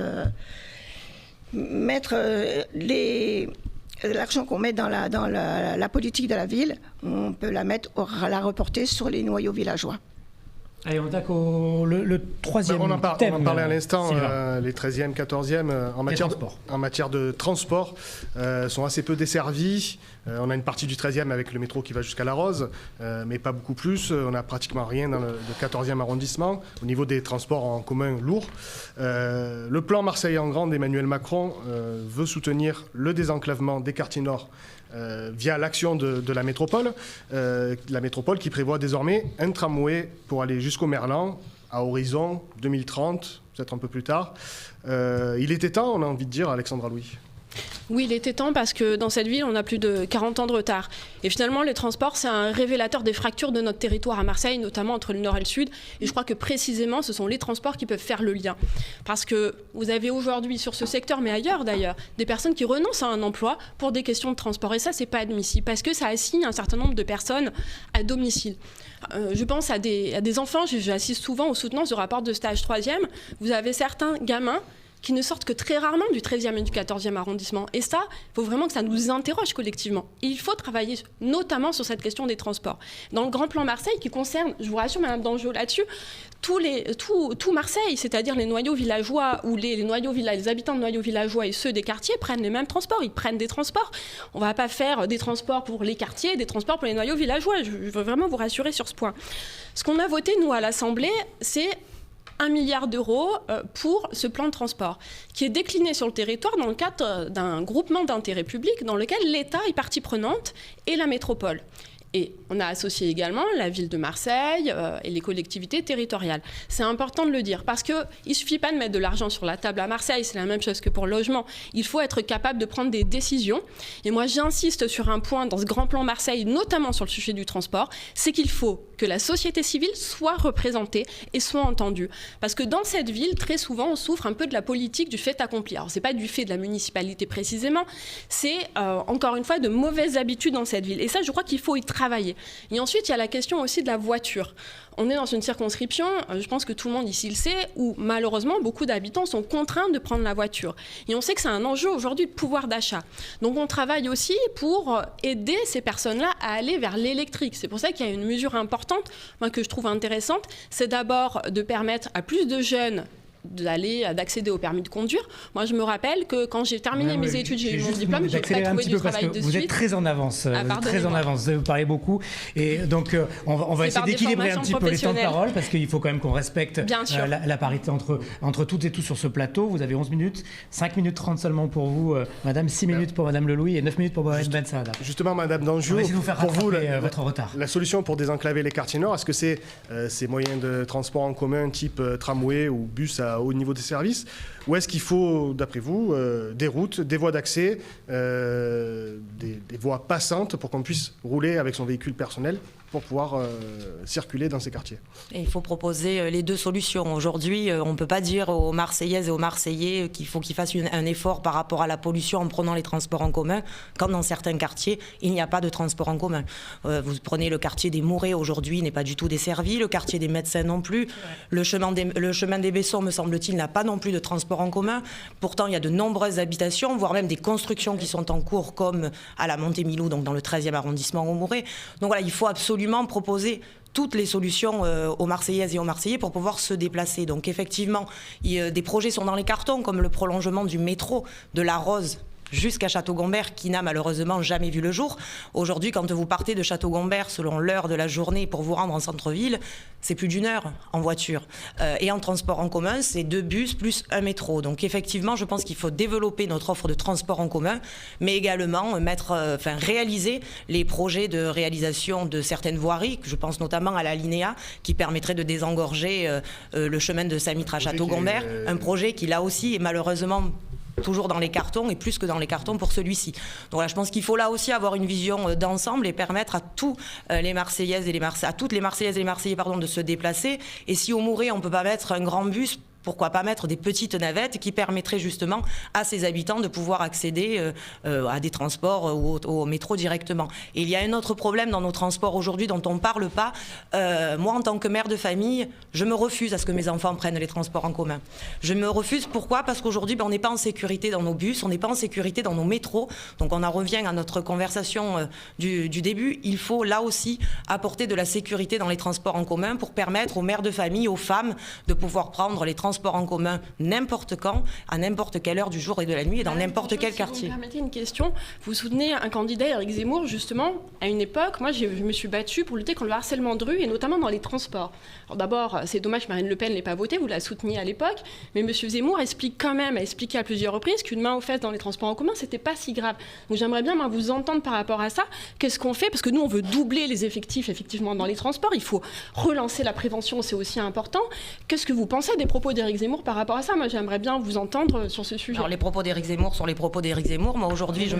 l'argent qu'on met dans la politique de la ville, on peut la reporter sur les noyaux villageois. Allez, on attaque le troisième thème. On en parlait à l'instant, les 13e, 14e, en matière de transport, sont assez peu desservis. On a une partie du 13e avec le métro qui va jusqu'à La Rose, mais pas beaucoup plus. On n'a pratiquement rien dans le 14e arrondissement au niveau des transports en commun lourds. Le plan Marseille en grand d'Emmanuel Macron veut soutenir le désenclavement des quartiers nord via l'action de la métropole qui prévoit désormais un tramway pour aller jusqu'au Merlan à horizon 2030, peut-être un peu plus tard. Il était temps, on a envie de dire, Alexandra Louis. Oui, il était temps parce que dans cette ville, on a plus de 40 ans de retard. Et finalement, les transports, c'est un révélateur des fractures de notre territoire à Marseille, notamment entre le nord et le sud. Et je crois que précisément, ce sont les transports qui peuvent faire le lien. Parce que vous avez aujourd'hui, sur ce secteur, mais ailleurs d'ailleurs, des personnes qui renoncent à un emploi pour des questions de transport. Et ça, c'est pas admissible parce que ça assigne un certain nombre de personnes à domicile. Je pense à des enfants, j'assiste souvent aux soutenances du rapport de stage 3e. Vous avez certains gamins qui ne sortent que très rarement du 13e et du 14e arrondissement. Et ça, il faut vraiment que ça nous interroge collectivement. Et il faut travailler notamment sur cette question des transports. Dans le grand plan Marseille, qui concerne, je vous rassure Mme Dangeau là-dessus, tout Marseille, c'est-à-dire les noyaux villageois ou les habitants de noyaux villageois et ceux des quartiers prennent les mêmes transports. Ils prennent des transports. On ne va pas faire des transports pour les quartiers, des transports pour les noyaux villageois. Je veux vraiment vous rassurer sur ce point. Ce qu'on a voté, nous, à l'Assemblée, c'est 1 milliard d'euros pour ce plan de transport, qui est décliné sur le territoire dans le cadre d'un groupement d'intérêt public dans lequel l'État est partie prenante et la métropole. Et on a associé également la ville de Marseille et les collectivités territoriales. C'est important de le dire parce qu'il ne suffit pas de mettre de l'argent sur la table à Marseille, c'est la même chose que pour le logement. Il faut être capable de prendre des décisions. Et moi, j'insiste sur un point dans ce grand plan Marseille, notamment sur le sujet du transport, c'est qu'il faut que la société civile soit représentée et soit entendue. Parce que dans cette ville, très souvent, on souffre un peu de la politique du fait accompli. Alors, ce n'est pas du fait de la municipalité précisément, c'est encore une fois de mauvaises habitudes dans cette ville. Et ça, je crois qu'il faut y travailler. Et ensuite, il y a la question aussi de la voiture. On est dans une circonscription, je pense que tout le monde ici le sait, où malheureusement, beaucoup d'habitants sont contraints de prendre la voiture. Et on sait que c'est un enjeu aujourd'hui de pouvoir d'achat. Donc on travaille aussi pour aider ces personnes-là à aller vers l'électrique. C'est pour ça qu'il y a une mesure importante, moi, que je trouve intéressante, c'est d'abord de permettre à plus de jeunes d'accéder au permis de conduire. Moi, je me rappelle que quand j'ai terminé mes études, j'ai eu mon diplôme, j'ai pas trouvé du travail de suite. Vous êtes très en avance. Vous parlez beaucoup. Et donc, on va essayer d'équilibrer un petit peu les temps de parole parce qu'il faut quand même qu'on respecte la parité entre toutes et tous sur ce plateau. Vous avez 11 minutes, 5 minutes 30 seulement pour vous, Madame, 6 minutes pour Madame Lelouis et 9 minutes pour Mme Bensada. Justement, Madame Dangeau, pour vous, votre retard. La solution pour désenclaver les quartiers nord, est-ce que c'est ces moyens de transport en commun type tramway ou bus au niveau des services, ou est-ce qu'il faut, d'après vous, des routes, des voies d'accès, des voies passantes pour qu'on puisse rouler avec son véhicule personnel pour pouvoir circuler dans ces quartiers? Et il faut proposer les deux solutions. Aujourd'hui, on ne peut pas dire aux Marseillaises et aux Marseillais qu'il faut qu'ils fassent un effort par rapport à la pollution en prenant les transports en commun, quand dans certains quartiers, il n'y a pas de transport en commun. Vous prenez le quartier des Mourais, aujourd'hui, n'est pas du tout desservi, le quartier des Médecins non plus, le chemin des Bessons, me semble-t-il, n'a pas non plus de transport en commun. Pourtant, il y a de nombreuses habitations, voire même des constructions qui sont en cours, comme à la Montémilou, donc dans le 13e arrondissement au Mourais. Donc voilà, il faut absolument proposer toutes les solutions aux Marseillaises et aux Marseillais pour pouvoir se déplacer. Donc effectivement, des projets sont dans les cartons, comme le prolongement du métro de La Rose jusqu'à Château-Gombert, qui n'a malheureusement jamais vu le jour. Aujourd'hui, quand vous partez de Château-Gombert selon l'heure de la journée pour vous rendre en centre-ville, c'est plus d'1 heure en voiture. Et en transport en commun, c'est 2 bus plus un métro. Donc effectivement, je pense qu'il faut développer notre offre de transport en commun, mais également réaliser les projets de réalisation de certaines voiries. Je pense notamment à la Linéa, qui permettrait de désengorger le chemin de Saint-Mitre à Château-Gombert. Un projet qui, là aussi, est malheureusement toujours dans les cartons et plus que dans les cartons pour celui-ci. Donc là, je pense qu'il faut là aussi avoir une vision d'ensemble et permettre à tous les Marseillaises et à toutes les Marseillaises et les Marseillais de se déplacer. Et si au Mouret, on ne peut pas mettre un grand bus, pourquoi pas mettre des petites navettes qui permettraient justement à ses habitants de pouvoir accéder à des transports ou au métro directement. Et il y a un autre problème dans nos transports aujourd'hui dont on ne parle pas. Moi, en tant que mère de famille, je me refuse à ce que mes enfants prennent les transports en commun. Je me refuse, pourquoi ? Parce qu'aujourd'hui, on n'est pas en sécurité dans nos bus, on n'est pas en sécurité dans nos métros. Donc on en revient à notre conversation du début. Il faut là aussi apporter de la sécurité dans les transports en commun pour permettre aux mères de famille, aux femmes, de pouvoir prendre les transports en commun n'importe quand, à n'importe quelle heure du jour et de la nuit et dans n'importe quel quartier. Si vous me permettez une question, vous soutenez un candidat, Éric Zemmour, justement, à une époque, moi je me suis battue pour lutter contre le harcèlement de rue et notamment dans les transports. Alors d'abord, c'est dommage que Marine Le Pen n'ait pas voté, vous la souteniez à l'époque, mais M. Zemmour a expliqué à plusieurs reprises qu'une main aux fesses dans les transports en commun, c'était pas si grave. Donc j'aimerais bien vous entendre par rapport à ça. Qu'est-ce qu'on fait ? Parce que nous, on veut doubler les effectifs, effectivement, dans les transports. Il faut relancer la prévention, c'est aussi important. Qu'est-ce que vous pensez des propos d'Éric Zemmour par rapport à ça ? Moi, j'aimerais bien vous entendre sur ce sujet. Alors, les propos d'Éric Zemmour sont les propos d'Éric Zemmour. Moi, aujourd'hui, je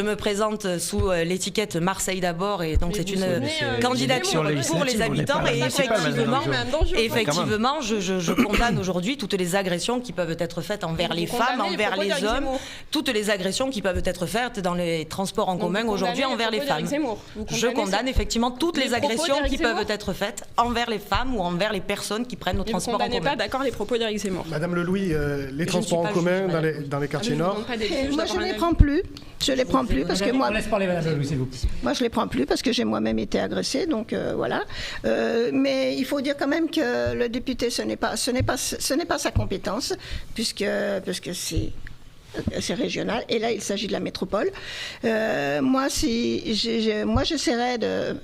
me présente sous l'étiquette Marseille d'abord, et donc c'est une candidature pour les habitants. Et effectivement, je condamne aujourd'hui toutes les agressions qui peuvent être faites envers les femmes, envers les hommes, toutes les agressions qui peuvent être faites dans les transports en commun aujourd'hui envers les femmes. Je condamne effectivement toutes les agressions qui peuvent être faites envers les femmes ou envers les personnes qui prennent nos transports en commun. Vous ne condamnez pas, d'accord, les propos d'Éric Zemmour. Madame Lelouis, les transports en commun dans les quartiers nord. Moi, je ne les prends plus. Je les prends plus parce que moi. On laisse parler Madame Lelouis, s'il vous plaît. Moi, je les prends plus parce que j'ai moi-même été agressée, donc voilà. Mais il faut dire quand même que le député, ce n'est pas sa compétence, puisque c'est régional, et là il s'agit de la métropole.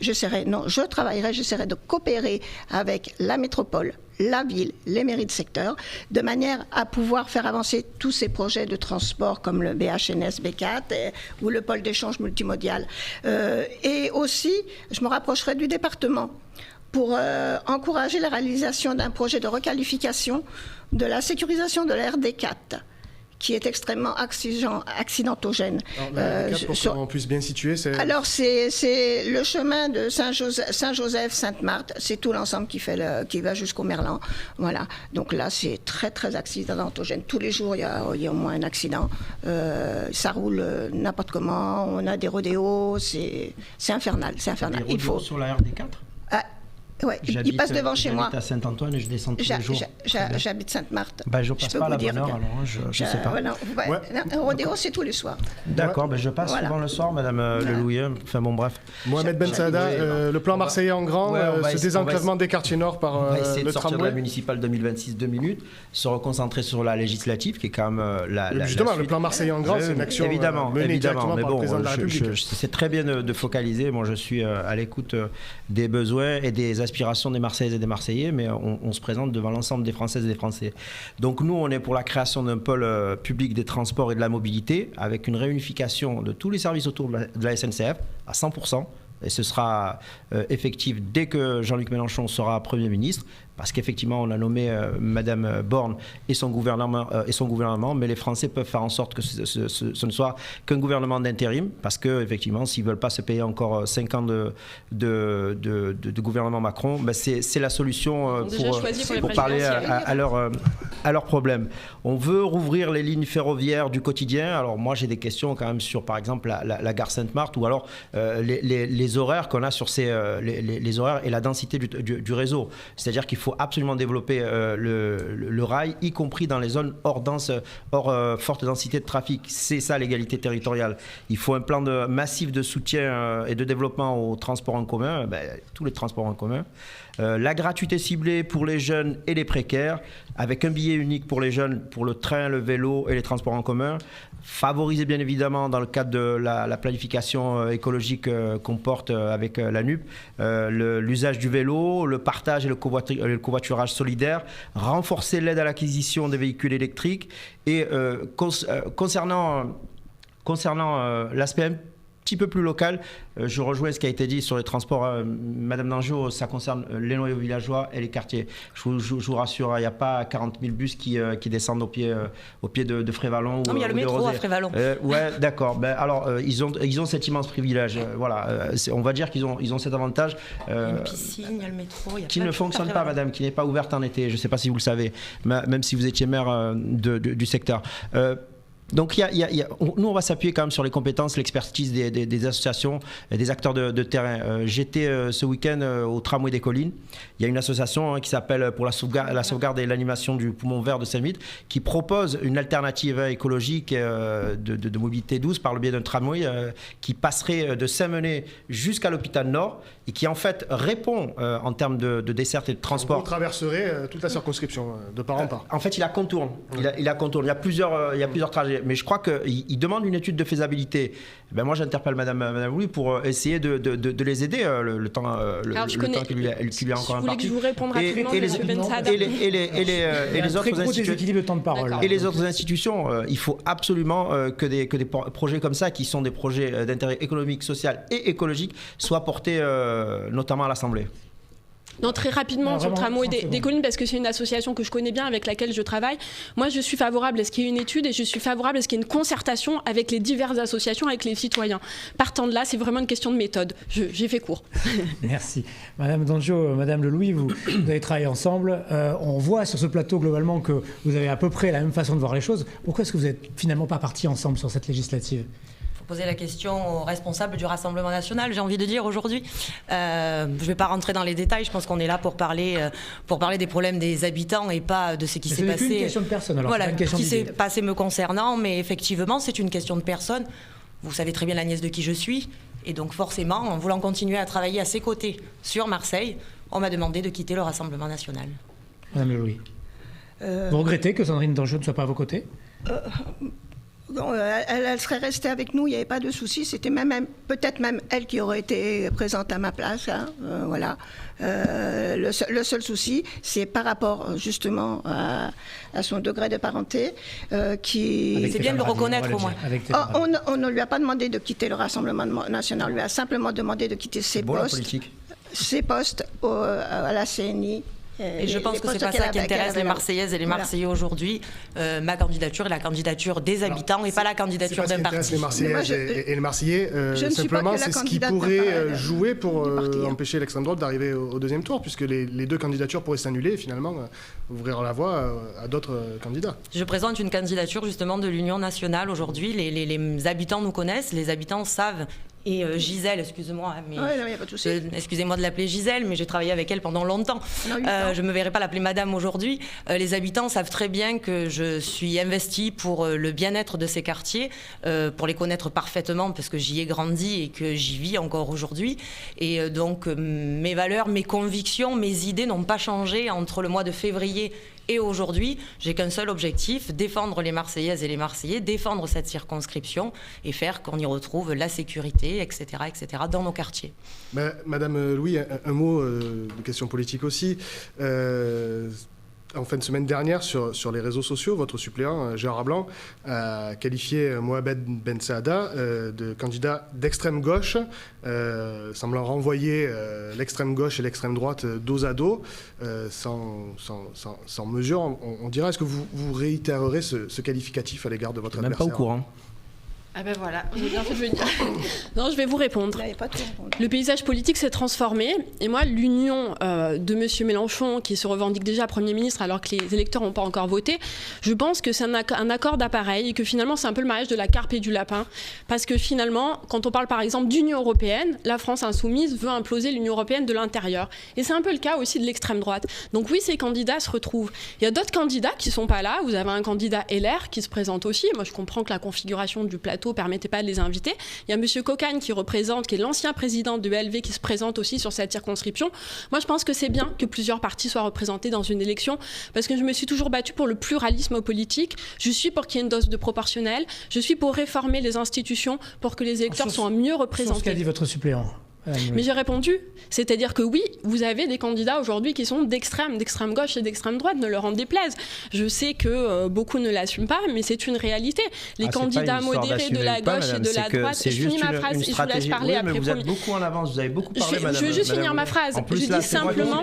J'essaierai de coopérer avec la métropole, la ville, les mairies de secteur, de manière à pouvoir faire avancer tous ces projets de transport comme le BHNS B4 ou le pôle d'échange multimodial. Et aussi, je me rapprocherai du département pour encourager la réalisation d'un projet de requalification de la sécurisation de la RD4, qui est extrêmement accidentogène. Pour qu'on puisse bien situer, c'est... Alors, c'est le chemin de Saint-Joseph, Sainte-Marthe, c'est tout l'ensemble qui va jusqu'au Merlan. Voilà. Donc là, c'est très, très accidentogène. Tous les jours, il y a au moins un accident. Ça roule n'importe comment, on a des rodéos, c'est infernal. C'est infernal. Des rodéos sur la RD4 ? Ouais, il passe devant chez moi. J'habite à Saint-Antoine et je descends tous les jours. J'habite Sainte-Marthe. Je passe pas à la bonne heure, alors je ne sais pas. Un rodéo, c'est tous les soirs. D'accord, je passe souvent le soir, Madame Lelouis. Enfin bon, bref. Mohamed Ben Saada, le plan Marseillais en grand, ce désenclavement des quartiers nord par on va essayer de sortir de tramway. la municipale 2026 2 minutes, se reconcentrer sur la législative, qui est quand même Justement, le plan Marseillais en grand, c'est une action menée directement par le président de la République. C'est très bien de focaliser. Moi, je suis à l'écoute des besoins et des aspirations des Marseillaises et des Marseillais, mais on se présente devant l'ensemble des Françaises et des Français. Donc nous, on est pour la création d'un pôle public des transports et de la mobilité, avec une réunification de tous les services autour de la SNCF à 100%, et ce sera effectif dès que Jean-Luc Mélenchon sera Premier ministre, parce qu'effectivement, on a nommé Madame Borne et son gouvernement, mais les Français peuvent faire en sorte que ce ne soit qu'un gouvernement d'intérim, parce qu'effectivement, s'ils ne veulent pas se payer encore 5 ans de gouvernement Macron, c'est la solution pour parler à leurs problèmes. On veut rouvrir les lignes ferroviaires du quotidien. Alors moi, j'ai des questions quand même sur, par exemple, la gare Sainte-Marthe, ou alors les horaires qu'on a sur les horaires et la densité du réseau. C'est-à-dire qu'il faut absolument développer le rail, y compris dans les zones hors forte densité de trafic. C'est ça l'égalité territoriale. Il faut un plan massif de soutien et de développement aux transports en commun, tous les transports en commun. La gratuité ciblée pour les jeunes et les précaires, avec un billet unique pour les jeunes, pour le train, le vélo et les transports en commun. favoriser bien évidemment dans le cadre de la planification écologique qu'on porte avec la NUP, l'usage du vélo, le partage et le covoiturage solidaire, renforcer l'aide à l'acquisition des véhicules électriques et concernant l'aspect un petit peu plus local, je rejoins ce qui a été dit sur les transports. Madame Dangeau, ça concerne les noyaux villageois et les quartiers. Je vous rassure, il n'y a pas 40 000 bus qui descendent au pied de Frévalon. Non, mais il y a le métro à Frévalon. Ouais, d'accord. Ben, alors, ils ont cet immense privilège. Voilà, on va dire qu'ils ont cet avantage. Il y a une piscine, il y a le métro. Qui ne fonctionne pas, madame, qui n'est pas ouverte en été. Je ne sais pas si vous le savez, même si vous étiez maire du secteur. Donc, nous, on va s'appuyer quand même sur les compétences, l'expertise des associations et des acteurs de terrain. J'étais ce week-end au tramway des collines. Il y a une association qui s'appelle pour la sauvegarde et l'animation du poumon vert de Saint-Vite qui propose une alternative écologique de mobilité douce par le biais d'un tramway qui passerait de Saint-Menet jusqu'à l'hôpital Nord et qui en fait répond en termes de desserte et de transport. Vous traverserez toute la circonscription de part en part. En fait, il la contourne. Il la contourne. Il y a plusieurs trajets. Mais je crois qu'il demande une étude de faisabilité. Ben moi, j'interpelle Madame Louis pour essayer de les aider le temps qui lui est encore imparti. Je voulais que je vous réponde rapidement, et les autres institutions, il faut absolument que des projets comme ça, qui sont des projets d'intérêt économique, social et écologique, soient portés notamment à l'Assemblée. Non, très rapidement sur le tramway des collines, parce que c'est une association que je connais bien, avec laquelle je travaille. Moi, je suis favorable à ce qu'il y ait une étude et je suis favorable à ce qu'il y ait une concertation avec les diverses associations, avec les citoyens. Partant de là, c'est vraiment une question de méthode. J'ai fait court. Merci. Madame Dangeau, Madame Lelouis, vous avez travaillé ensemble. On voit sur ce plateau globalement que vous avez à peu près la même façon de voir les choses. Pourquoi est-ce que vous n'êtes finalement pas partis ensemble sur cette législative ? Poser la question aux responsables du Rassemblement national, j'ai envie de dire aujourd'hui. Je ne vais pas rentrer dans les détails, je pense qu'on est là pour parler des problèmes des habitants et pas de ce qui s'est passé. C'est une question de personne, alors. Voilà, ce qui s'est passé me concernant, mais effectivement, c'est une question de personne. Vous savez très bien la nièce de qui je suis, et donc forcément, en voulant continuer à travailler à ses côtés sur Marseille, on m'a demandé de quitter le Rassemblement national. Madame Lelouis, vous regrettez que Sandrine Dangeau ne soit pas à vos côtés ? Elle serait restée avec nous, il n'y avait pas de souci. C'était peut-être même elle qui aurait été présente à ma place. Hein, voilà. Le seul souci, c'est par rapport justement à son degré de parenté. C'est bien de le reconnaître au moins. On ne lui a pas demandé de quitter le Rassemblement national, on lui a simplement demandé de quitter ses postes à la CNI. Et je pense que c'est pas ça qui intéresse les Marseillaises et les Marseillais aujourd'hui. Ma candidature est la candidature des habitants et pas la candidature d'un parti. C'est pas ce qui intéresse les Marseillaises et les Marseillais. Simplement, c'est ce qui pourrait jouer pour empêcher l'extrême droite d'arriver au deuxième tour, puisque les deux candidatures pourraient s'annuler et finalement ouvrir la voie à d'autres candidats. Je présente une candidature justement de l'Union nationale aujourd'hui. Les habitants nous connaissent, les habitants savent. Et Gisèle, excusez-moi, excusez-moi de l'appeler Gisèle, mais j'ai travaillé avec elle pendant longtemps. Je ne me verrai pas l'appeler madame aujourd'hui. Les habitants savent très bien que je suis investie pour le bien-être de ces quartiers, pour les connaître parfaitement, parce que j'y ai grandi et que j'y vis encore aujourd'hui. Et donc, mes valeurs, mes convictions, mes idées n'ont pas changé entre le mois de février et aujourd'hui. J'ai qu'un seul objectif, défendre les Marseillaises et les Marseillais, défendre cette circonscription et faire qu'on y retrouve la sécurité, etc., dans nos quartiers. Madame Louis, un mot de question politique aussi. En fin de semaine dernière, sur les réseaux sociaux, votre suppléant, Gérard Blanc, a qualifié Mohamed Ben Saada de candidat d'extrême gauche, semblant renvoyer l'extrême gauche et l'extrême droite dos à dos, sans mesure. On dirait, est-ce que vous réitérerez ce qualificatif à l'égard de votre adversaire ? Même pas au courant. Ah ben voilà, non, je vais vous répondre. Le paysage politique s'est transformé et moi, l'union de M. Mélenchon, qui se revendique déjà Premier ministre alors que les électeurs n'ont pas encore voté, je pense que c'est un accord d'appareil et que finalement c'est un peu le mariage de la carpe et du lapin, parce que finalement, quand on parle par exemple d'Union européenne, la France insoumise veut imploser l'Union européenne de l'intérieur. Et c'est un peu le cas aussi de l'extrême droite. Donc oui, ces candidats se retrouvent. Il y a d'autres candidats qui ne sont pas là. Vous avez un candidat LR qui se présente aussi. Moi, je comprends que la configuration du plateau plateau ne permettait pas de les inviter. Il y a M. Cocagne qui est l'ancien président de ELV, qui se présente aussi sur cette circonscription. Moi, je pense que c'est bien que plusieurs partis soient représentés dans une élection, parce que je me suis toujours battue pour le pluralisme politique. Je suis pour qu'il y ait une dose de proportionnel. Je suis pour réformer les institutions pour que les électeurs soient mieux représentés. Sur ce qu'a dit votre suppléant. Mais j'ai répondu, c'est-à-dire que oui, vous avez des candidats aujourd'hui qui sont d'extrême gauche et d'extrême droite, ne leur en déplaise. Je sais que beaucoup ne l'assument pas, mais c'est une réalité. Les candidats modérés de la gauche et de la droite... Je finis ma phrase et je vous laisse parler après. Vous êtes beaucoup en avance, vous avez beaucoup parlé, madame. Je veux juste finir ma phrase. Je dis simplement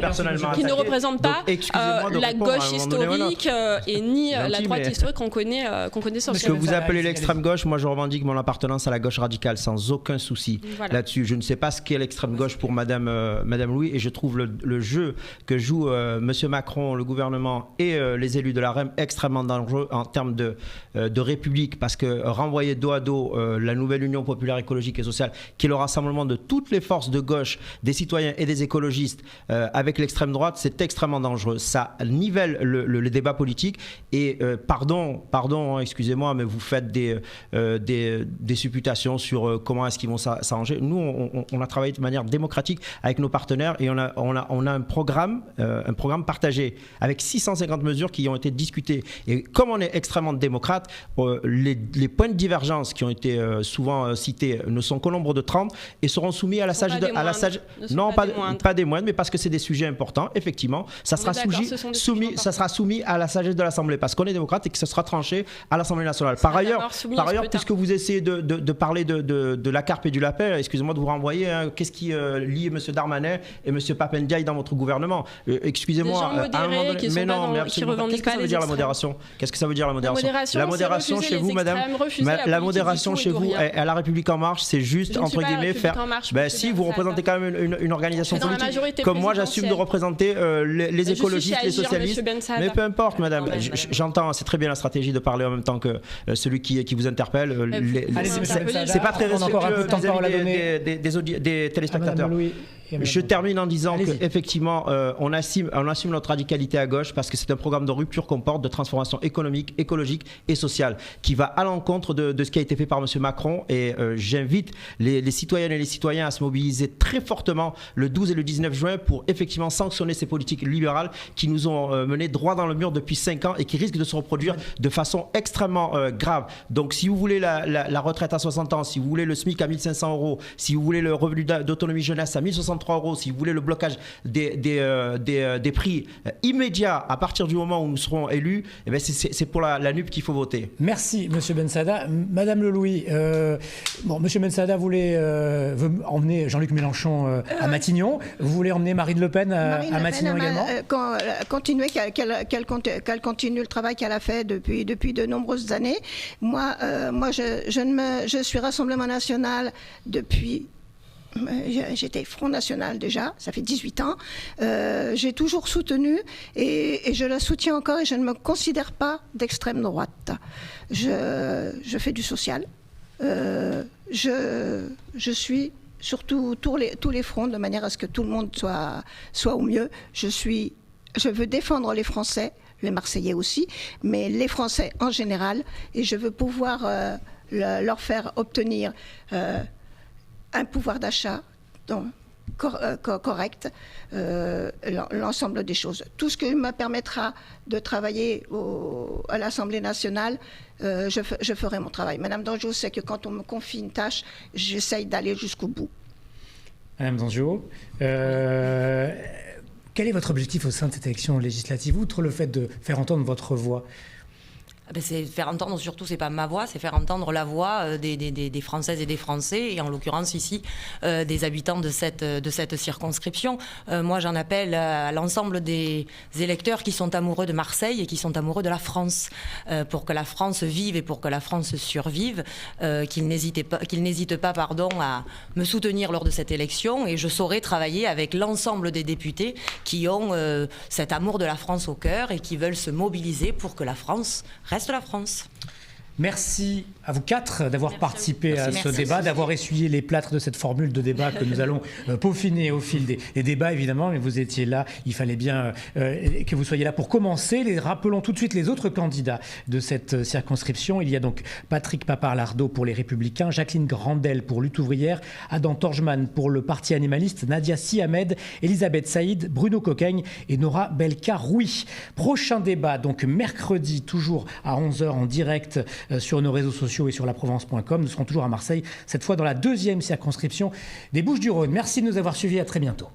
qu'ils ne représentent pas la gauche historique et ni la droite historique qu'on connaît sur ce que vous appelez l'extrême gauche. Moi, je revendique mon appartenance à la gauche radicale sans aucun souci là-dessus. Je ne sais pas ce qu'est l'extrême gauche pour Madame Louis, et je trouve le jeu que joue Monsieur Macron, le gouvernement et les élus de la REM extrêmement dangereux en termes de république, parce que renvoyer dos à dos la nouvelle Union populaire écologique et sociale, qui est le rassemblement de toutes les forces de gauche, des citoyens et des écologistes, avec l'extrême droite, c'est extrêmement dangereux. Ça nivelle le débat politique, et pardon, excusez-moi, mais vous faites des supputations sur comment est-ce qu'ils vont s'arranger. Nous, on a travaillé de manière démocratique avec nos partenaires, et on a un programme partagé avec 650 mesures qui ont été discutées. Et comme on est extrêmement démocrate, les points de divergence qui ont été souvent cités ne sont qu'au nombre de 30 et seront soumis à la sagesse. Non, pas des moindres, mais parce que c'est des sujets importants, effectivement, ça sera soumis à la sagesse de l'Assemblée, parce qu'on est démocrate et que ce sera tranché à l'Assemblée nationale. Par ailleurs, puisque vous essayez de parler de la carpe et du lapin, excusez-moi de vous renvoyer, qu'est-ce qui lie M. Darmanin et M. Pape Ndiaye dans votre gouvernement? Excusez-moi, à un moment donné, mais non, mais absolument. Qu'est-ce que ça veut dire la modération? Qu'est-ce que ça veut dire la modération? La modération chez vous, madame, la modération chez vous, à La République En Marche, c'est juste, entre guillemets, faire... Si, vous représentez quand même une organisation politique. Comme moi, j'assume de représenter les écologistes, les socialistes. Mais peu importe, madame. J'entends, c'est très bien la stratégie de parler en même temps que celui qui vous interpelle. C'est pas très respectueux des téléspectateurs. Je termine en disant qu'effectivement, on assume notre radicalité à gauche, parce que c'est un programme de rupture qu'on porte, de transformation économique, écologique et sociale, qui va à l'encontre de ce qui a été fait par M. Macron. Et j'invite les citoyennes et les citoyens à se mobiliser très fortement le 12 et le 19 juin pour effectivement sanctionner ces politiques libérales qui nous ont menés droit dans le mur depuis 5 ans et qui risquent de se reproduire de façon extrêmement grave. Donc si vous voulez la retraite à 60 ans, si vous voulez le SMIC à 1 500 €, si vous voulez le revenu d'autonomie jeunesse à 1 063 €, si vous voulez le blocage des prix immédiats à partir du moment où nous serons élus, eh bien c'est pour la NUP qu'il faut voter. Merci, M. Bensaada. Madame Lelouis, M. Bensaada veut emmener Jean-Luc Mélenchon à Matignon. Vous voulez emmener Marine Le Pen à Matignon également? Qu'elle continue le travail qu'elle a fait depuis de nombreuses années. Moi, je suis Rassemblement National depuis... J'étais Front National déjà, ça fait 18 ans. J'ai toujours soutenu et je la soutiens encore, et je ne me considère pas d'extrême droite. Je fais du social. Je suis sur tous les fronts, de manière à ce que tout le monde soit au mieux. Je veux défendre les Français, les Marseillais aussi, mais les Français en général, et je veux pouvoir leur faire obtenir un pouvoir d'achat correct, l'ensemble des choses. Tout ce qui me permettra de travailler à l'Assemblée nationale, je ferai mon travail. Madame Dangeau sait que quand on me confie une tâche, j'essaye d'aller jusqu'au bout. Madame Dangeau, quel est votre objectif au sein de cette élection législative, outre le fait de faire entendre votre voix? C'est faire entendre, surtout, c'est pas ma voix, c'est faire entendre la voix des Françaises et des Français, et en l'occurrence ici des habitants de cette circonscription. Moi, j'en appelle à l'ensemble des électeurs qui sont amoureux de Marseille et qui sont amoureux de la France, pour que la France vive et pour que la France survive, qu'ils n'hésitent pas, à me soutenir lors de cette élection, et je saurai travailler avec l'ensemble des députés qui ont cet amour de la France au cœur et qui veulent se mobiliser pour que la France reste la France. Merci à vous quatre d'avoir participé à ce débat, d'avoir essuyé les plâtres de cette formule de débat que nous allons peaufiner au fil des débats, évidemment. Mais vous étiez là, il fallait bien que vous soyez là pour commencer. Rappelons tout de suite les autres candidats de cette circonscription. Il y a donc Patrick Papard-Lardot pour les Républicains, Jacqueline Grandel pour Lutte ouvrière, Adam Torjman pour le Parti animaliste, Nadia Si Hamed, Elisabeth Saïd, Bruno Coquaigne et Nora Belka-Rouy. Prochain débat, donc mercredi, toujours à 11h en direct sur nos réseaux sociaux et sur laprovence.com. Nous serons toujours à Marseille, cette fois dans la 2e circonscription des Bouches-du-Rhône. Merci de nous avoir suivis, à très bientôt.